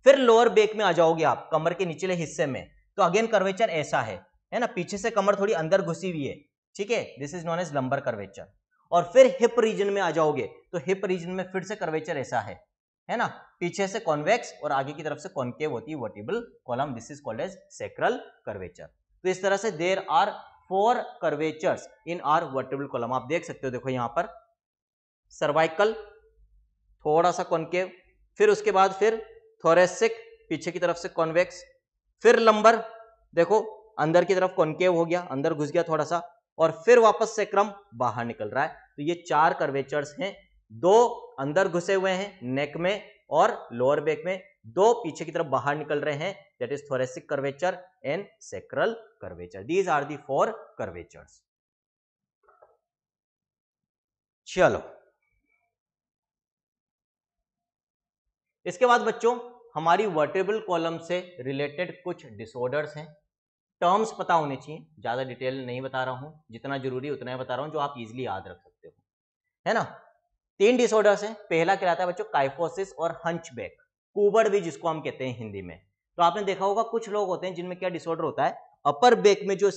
फिर लोअर बैक में आ जाओगे आप, कमर के निचले हिस्से में, तो अगेन कर्वेचर ऐसा है ना, पीछे से कमर थोड़ी अंदर घुसी हुई है, ठीक है, this is known as lumbar curvature. और फिर हिप रीजन में आ जाओगे तो हिप रीजन में फिर से कर्वेचर ऐसा है ना, पीछे से कॉन्वेक्स और आगे की तरफ से कॉनकेव होती है vertebral column, this is called as sacral curvature. तो इस तरह से there are 4 curvatures in our vertebral column, आप देख सकते हो, देखो यहां पर सर्वाइकल, थोड़ा सा कॉनकेव, फिर उसके बाद फिर थोरेसिक, पीछे की तरफ से कॉन्वेक्स, फिर लंबर, देखो अंदर की तरफ कॉनकेव हो गया, अंदर घुस गया थोड़ा सा, और फिर वापस सैक्रम बाहर निकल रहा है। तो ये 4 कर्वेचर्स हैं, 2 अंदर घुसे हुए हैं नेक में और लोअर बैक में, 2 पीछे की तरफ बाहर निकल रहे हैं, that is thoracic curvature and sacral curvature. These are the 4 curvatures. चलो इसके बाद बच्चों हमारी वर्टिब्रल कॉलम से रिलेटेड कुछ डिसऑर्डर्स हैं, टर्म्स पता होने चाहिए, ज्यादा डिटेल नहीं बता रहा हूं, जितना जरूरी उतना ही बता रहा हूं जो आप इजीली याद रख सकते हो, है ना। 3 डिसऑर्डर्स हैं, पहला कहलाता है बच्चों काइफोसिस और हंचबैक, कुबड़ भी जिसको हम कहते हैं हिंदी में। तो आपने देखा होगा कुछ लोग होते हैं जिनमें क्या डिसऑर्डर होता है, अपर बैक में जो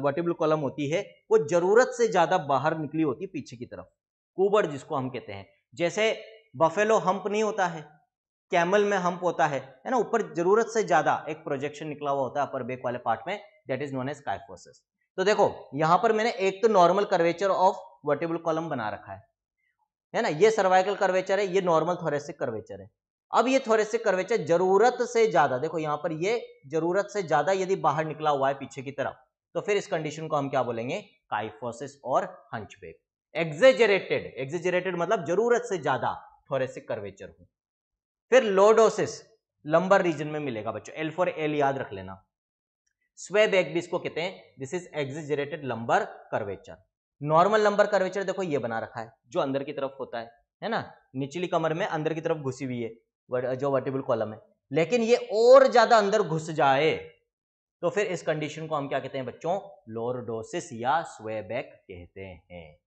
वर्टिब्रल कॉलम होती है वो जरूरत से ज्यादा बाहर निकली होती है पीछे की तरफ, कुबड़ जिसको हम कहते हैं। जैसे बफेलो हम्प नहीं होता है, कैमल में हम्प होता है ना, ऊपर जरूरत से ज्यादा एक प्रोजेक्शन निकला हुआ होता है अपर बैक वाले पार्ट में, that is known as kyphosis. तो देखो यहां पर मैंने एक तो normal curvature of vertebral column बना रखा है ना, ये सर्वाइकल कर्वेचर है, ये नॉर्मल थोरेसिक कर्वेचर है। अब ये थोरेसिक कर्वेचर जरूरत से ज्यादा, देखो यहां पर ये जरूरत से ज्यादा यदि बाहर निकला हुआ है पीछे की तरफ, तो फिर इस कंडीशन को हम क्या बोलेंगे, काइफोसिस और हंचबैक। एक्सेजरेटेड, एक्सेजरेटेड मतलब जरूरत से ज्यादा थोरेसिक कर्वेचर हो। फिर लोडोसिस लंबर रीजन में मिलेगा बच्चों, एल फॉर एल याद रख लेना। स्वे बैक भी इसको कहते हैं, this is एक्सेजरेटेड lumbar curvature. Normal lumbar curvature देखो ये बना रखा है जो अंदर की तरफ होता है ना, निचली कमर में अंदर की तरफ घुसी हुई है जो वर्टिब्रल कॉलम है, लेकिन ये और ज्यादा अंदर घुस जाए तो फिर इस कंडीशन को हम क्या कहते हैं बच्चों, लॉर्डोसिस या स्वे बैक कहते हैं।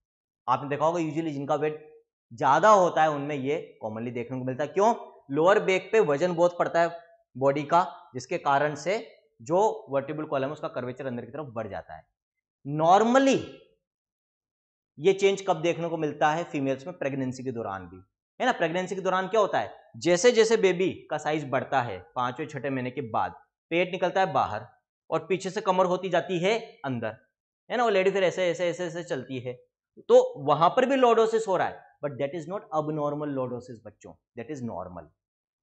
आपने देखा होगा यूजुअली जिनका वेट ज्यादा होता है उनमें ये कॉमनली देखने को मिलता है। क्यों, लोअर बैक पे वजन बहुत पड़ता है बॉडी का, जिसके कारण से जो वर्टिब्रल कॉलम है उसका कर्वेचर अंदर की तरफ बढ़ जाता है। नॉर्मली ये चेंज कब देखने को मिलता है, फीमेल्स में प्रेगनेंसी के दौरान भी, है ना। प्रेगनेंसी के दौरान क्या होता है, जैसे जैसे बेबी का साइज बढ़ता है 5वें 6ठे महीने के बाद पेट निकलता है बाहर और पीछे से कमर होती जाती है अंदर, है ना, वो लेडी फिर ऐसे ऐसे ऐसे ऐसे चलती है, तो वहां पर भी लॉर्डोसिस हो रहा है, but that is not abnormal lordosis बच्चों, दैट इज नॉर्मल।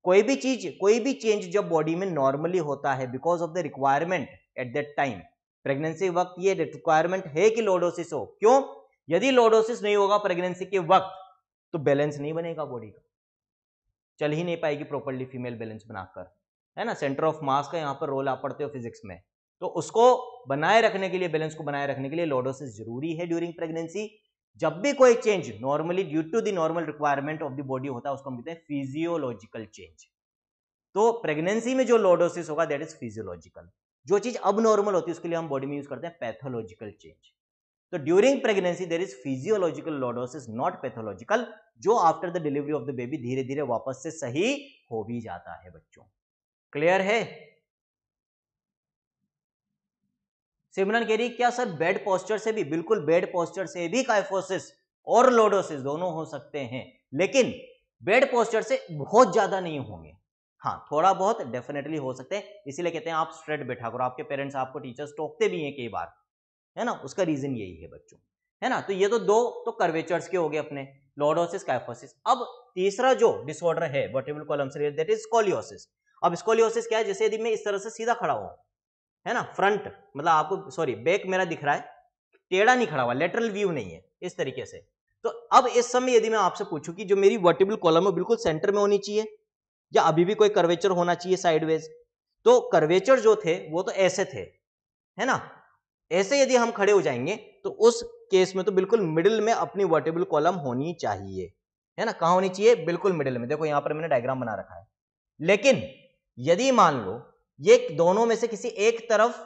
कोई भी चीज, कोई भी चेंज जब बॉडी में नॉर्मली होता है because of the requirement at that time, pregnancy वक्त ये रिक्वायरमेंट है कि लॉर्डोसिस हो। क्यों, यदि लॉर्डोसिस नहीं होगा प्रेगनेंसी के वक्त तो बैलेंस नहीं बनेगा बॉडी का, चल ही नहीं पाएगी प्रॉपर्ली फीमेल बैलेंस बनाकर, है ना। सेंटर ऑफ मास का यहाँ पर रोल आप पढ़ते हो फिजिक्स में, तो उसको बनाए रखने के लिए, बैलेंस को बनाए रखने के लिए लॉर्डोसिस जरूरी है ड्यूरिंग प्रेगनेंसी। जब भी कोई change normally due to the normal requirement of the body होता है उसको हम कहते हैं फिजियोलॉजिकल चेंज। तो प्रेगनेंसी में जो लॉर्डोसिस होगा दैट इज फिजियोलॉजिकल, जो चीज अब नॉर्मल होती है उसके लिए हम बॉडी में यूज करते हैं पैथोलॉजिकल चेंज। तो during pregnancy there is physiological lordosis not pathological, जो after the delivery of the baby धीरे धीरे वापस से सही हो भी जाता है बच्चों। क्लियर है। सिमरन कह रही क्या सर बेड पोस्चर से भी, बिल्कुल बेड पोस्चर से भी काइफोसिस और लॉर्डोसिस दोनों हो सकते हैं, लेकिन बेड पोस्चर से बहुत ज्यादा नहीं होंगे, हाँ थोड़ा बहुत डेफिनेटली हो सकते हैं। इसीलिए कहते हैं आप स्ट्रेट बैठा करो, आपके पेरेंट्स आपको टीचर्स टोकते भी हैं कई बार, है ना, उसका रीजन यही है बच्चों, है ना। तो ये तो दो तो कर्वेचर्स के हो गए अपने, लॉर्डोसिस काइफोसिस। अब तीसरा जो डिसऑर्डर है वर्टिब्रल कॉलम से रिलेटेड दैट इज स्कोलियोसिस। अब स्कोलियोसिस क्या है, जैसे यदि मैं इस तरह से सीधा खड़ा हूं, है ना, फ्रंट मतलब आपको सॉरी बैक मेरा दिख रहा है, टेढ़ा नहीं खड़ा हुआ, लेटरल व्यू नहीं है इस तरीके से। तो अब इस समय यदि मैं आपसे पूछूं कि जो मेरी वर्टिब्रल कॉलम है बिल्कुल सेंटर में होनी चाहिए या अभी भी कोई कर्वेचर होना चाहिए साइडवेज, तो कर्वेचर जो थे वो तो ऐसे थे, है ना। ऐसे यदि हम खड़े हो जाएंगे तो उस केस में तो बिल्कुल मिडिल में अपनी वर्टिब्रल कॉलम होनी चाहिए, है ना। कहां होनी चाहिए, बिल्कुल मिडिल में। देखो यहां पर मैंने डायग्राम बना रखा है, लेकिन यदि मान लो ये दोनों में से किसी एक तरफ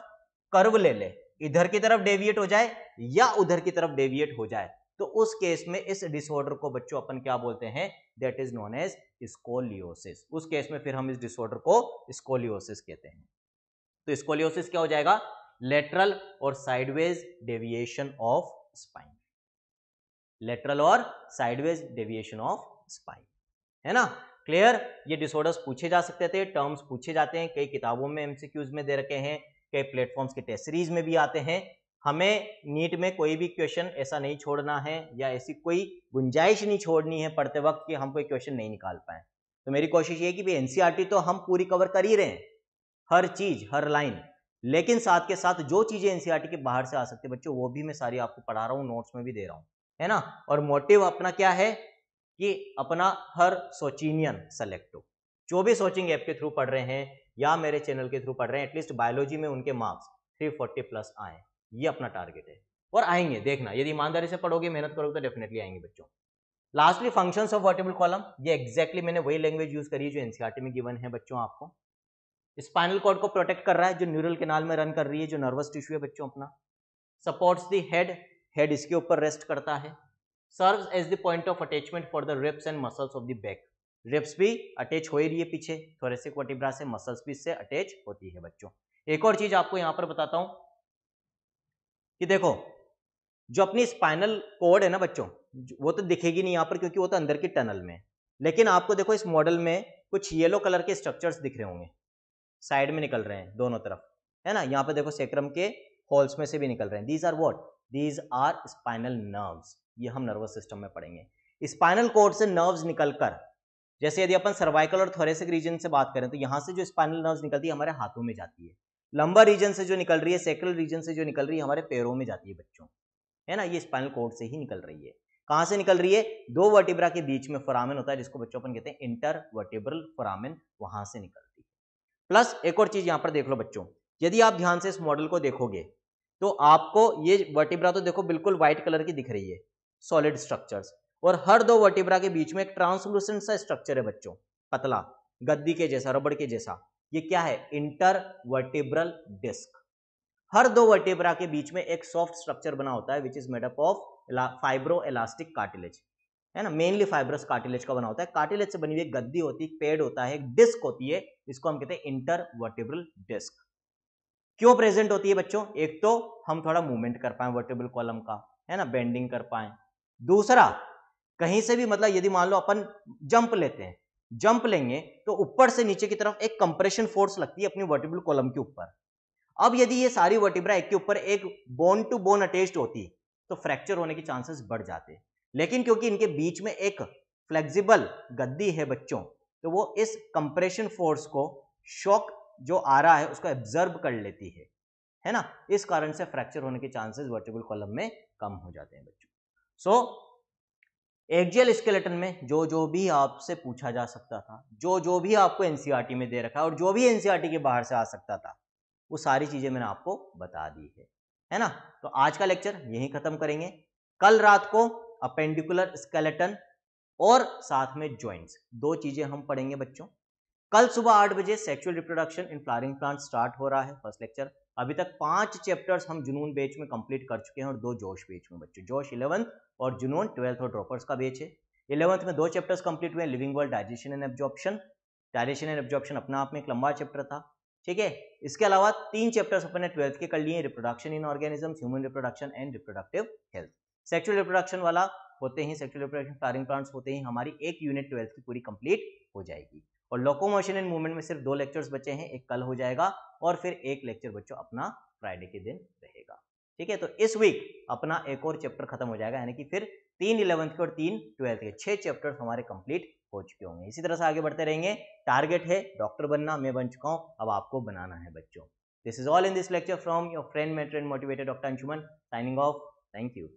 कर्व ले ले, इधर की तरफ डेविएट हो जाए या उधर की तरफ डेविएट हो जाए, तो उस केस में इस डिसऑर्डर को बच्चों अपन क्या बोलते हैं, that is known as scoliosis. उस केस में फिर हम इस डिसऑर्डर को स्कोलियोसिस कहते हैं। तो स्कोलियोसिस क्या हो जाएगा, लेटरल और sideways deviation of spine, lateral और साइडवेज डेविएशन ऑफ स्पाइन, है ना। क्लियर। ये डिसऑर्डर्स पूछे जा सकते थे, टर्म्स पूछे जाते हैं, कई किताबों में एमसीक्यूज में दे रखे हैं, कई प्लेटफॉर्म्स के टेस्ट सीरीज में भी आते हैं। हमें नीट में कोई भी क्वेश्चन ऐसा नहीं छोड़ना है या ऐसी कोई गुंजाइश नहीं छोड़नी है पढ़ते वक्त कि हम कोई क्वेश्चन नहीं निकाल पाए। तो मेरी कोशिश ये कि भाई एनसीईआरटी तो हम पूरी कवर कर ही रहे हैं, हर चीज हर लाइन, लेकिन साथ के साथ जो चीजें एनसीईआरटी के बाहर से आ सकती है बच्चों वो भी मैं सारी आपको पढ़ा रहा हूँ, नोट्स में भी दे रहा हूँ, है ना। और मोटिव अपना क्या है कि अपना हर सोचिनियन सेलेक्ट हो। जो भी सोचिंग ऐप के थ्रू पढ़ रहे हैं या मेरे चैनल के थ्रू पढ़ रहे हैं, एटलीस्ट बायोलॉजी में उनके मार्क्स 340 प्लस आए, ये अपना टारगेट है। और आएंगे, देखना, यदि ईमानदारी से पढ़ोगे मेहनत करोगे तो डेफिनेटली आएंगे बच्चों। Lastly functions of vertebral column, ये एग्जैक्टली मैंने वही लैंग्वेज यूज करी है जो एनसीईआरटी में गिवन है बच्चों। आपको स्पाइनल कॉर्ड को प्रोटेक्ट कर रहा है, जो न्यूरल कैनाल में रन कर रही है, जो नर्वस टिश्यू है बच्चों अपना। सपोर्ट्स द हेड, हेड इसके ऊपर रेस्ट करता है। Serves as the point of attachment for the ribs and muscles of the back, ribs भी अटैच हो ही रही है पीछे थोरेसिक वर्टिब्रा से, मसल्स भी इससे अटैच होती है बच्चों। एक और चीज आपको यहां पर बताता हूं कि देखो जो अपनी स्पाइनल कॉर्ड है ना बच्चों, वो तो दिखेगी नहीं यहां पर क्योंकि वो तो अंदर की टनल में, लेकिन आपको देखो इस मॉडल में कुछ येलो कलर के स्ट्रक्चर्स दिख रहे होंगे, साइड में निकल रहे हैं दोनों तरफ, है ना। यहाँ पे देखो सेक्रम के होल्स में से भी निकल रहे हैं। These are what? These are spinal nerves. ये हम नर्वस सिस्टम में पढ़ेंगे। स्पाइनल कोड से नर्व्स निकलकर, जैसे यदि अपन सर्वाइकल और थोरेसिक रीजन से बात करें तो यहां से जो स्पाइनल नर्व्स निकलती है हमारे हाथों में जाती है। लंबर रीजन से जो निकल रही है, सेक्रल रीजन से जो निकल रही है हमारे पैरों में जाती है बच्चों, है ना। ये स्पाइनल कोड से ही निकल रही है। कहां से निकल रही है? दो वर्टिब्रा के बीच में फोरामेन होता है जिसको बच्चों अपन कहते हैं इंटर वर्टिब्रल फोरामेन, वहां से निकलती है। प्लस एक और चीज यहां पर देख लो बच्चों, यदि आप ध्यान से इस मॉडल को देखोगे तो आपको ये वर्टिब्रा तो देखो बिल्कुल व्हाइट कलर की दिख रही है, सॉलिड स्ट्रक्चर्स, और हर दो वर्टिब्रा के बीच में एक ट्रांसलूसेंट सा स्ट्रक्चर है बच्चों, पतला, गद्दी के जैसा, रबड़ के जैसा। ये क्या है? Inter vertebral disc. हर दो वर्टिब्रा के बीच में एक सॉफ्ट स्ट्रक्चर बना होता है which is made up of fibro elastic cartilage, है ना। मेनली फाइब्रस कार्टिलेज का बना होता है। कार्टिलेज से बनी हुई गद्दी होती है, पेड होता है, एक डिस्क होती है, इसको हम कहते हैं इंटर वर्टिब्रल डिस्क। क्यों प्रेजेंट होती है बच्चों? एक तो हम थोड़ा मूवमेंट कर पाए वर्टिब्रल कॉलम का, है ना, बेंडिंग कर पाए। दूसरा, कहीं से भी मतलब यदि मान लो अपन जंप लेते हैं, जंप लेंगे तो ऊपर से नीचे की तरफ एक कंप्रेशन फोर्स लगती है अपनी वर्टिब्रल कॉलम के ऊपर। अब यदि ये सारी वर्टिब्रा एक के ऊपर एक बोन टू बोन अटैच्ड होती तो फ्रैक्चर होने के चांसेस बढ़ जाते, लेकिन क्योंकि इनके बीच में एक फ्लेक्सिबल गद्दी है बच्चों, तो वो इस कंप्रेशन फोर्स को, शॉक जो आ रहा है उसको एब्जर्व कर लेती है ना। इस कारण से फ्रैक्चर होने के चांसेस वर्टिब्रल कॉलम में कम हो जाते हैं बच्चों। सो एक्सियल स्केलेटन में जो जो भी आपसे पूछा जा सकता था, जो जो भी आपको एनसीईआरटी में दे रखा है और जो भी एनसीईआरटी के बाहर से आ सकता था, वो सारी चीजें मैंने आपको बता दी है ना। तो आज का लेक्चर यहीं खत्म करेंगे। कल रात को अपेंडिकुलर स्केलेटन और साथ में जॉइंट्स, दो चीजें हम पढ़ेंगे बच्चों। कल सुबह 8 बजे sexual reproduction in flowering plant start हो रहा है, फर्स्ट लेक्चर। अभी तक 5 चैप्टर्स हम जुनून बैच में कंप्लीट कर चुके हैं और 2 जोश बैच में बच्चों। जोश 11th और जुनून 12th और ड्रॉपर्स का बैच है। 11th में 2 चैप्टर्स कंप्लीट हुए, living world, digestion and absorption. Digestion and absorption अपना आप में एक लंबा चैप्टर था, ठीक है। इसके अलावा 3 चैप्टर्स अपन ने 12th के कर लिए, reproduction in organism, human reproduction and reproductive health. Sexual reproduction वाला होते ही, सेक्सुअल रिप्रोडक्शन फ्लावरिंग प्लांट्स होते ही हमारी एक यूनिट 12th की पूरी कंप्लीट हो जाएगी। और लोकोमोशन एंड मूवमेंट में सिर्फ 2 लेक्चर्स बचे हैं, एक कल हो जाएगा और फिर एक लेक्चर बच्चों अपना फ्राइडे के दिन रहेगा, ठीक है। तो इस वीक अपना एक और चैप्टर खत्म हो जाएगा, यानी कि फिर 3 11th के और 3 12th के 6 चैप्टर्स हमारे कंप्लीट हो चुके होंगे। इसी तरह से आगे बढ़ते रहेंगे। टारगेट है डॉक्टर बनना, मैं बन चुका हूं, अब आपको बनाना है बच्चों। This is all in this lecture from your friend, mentor and motivated doctor Anshuman, signing off. Thank you.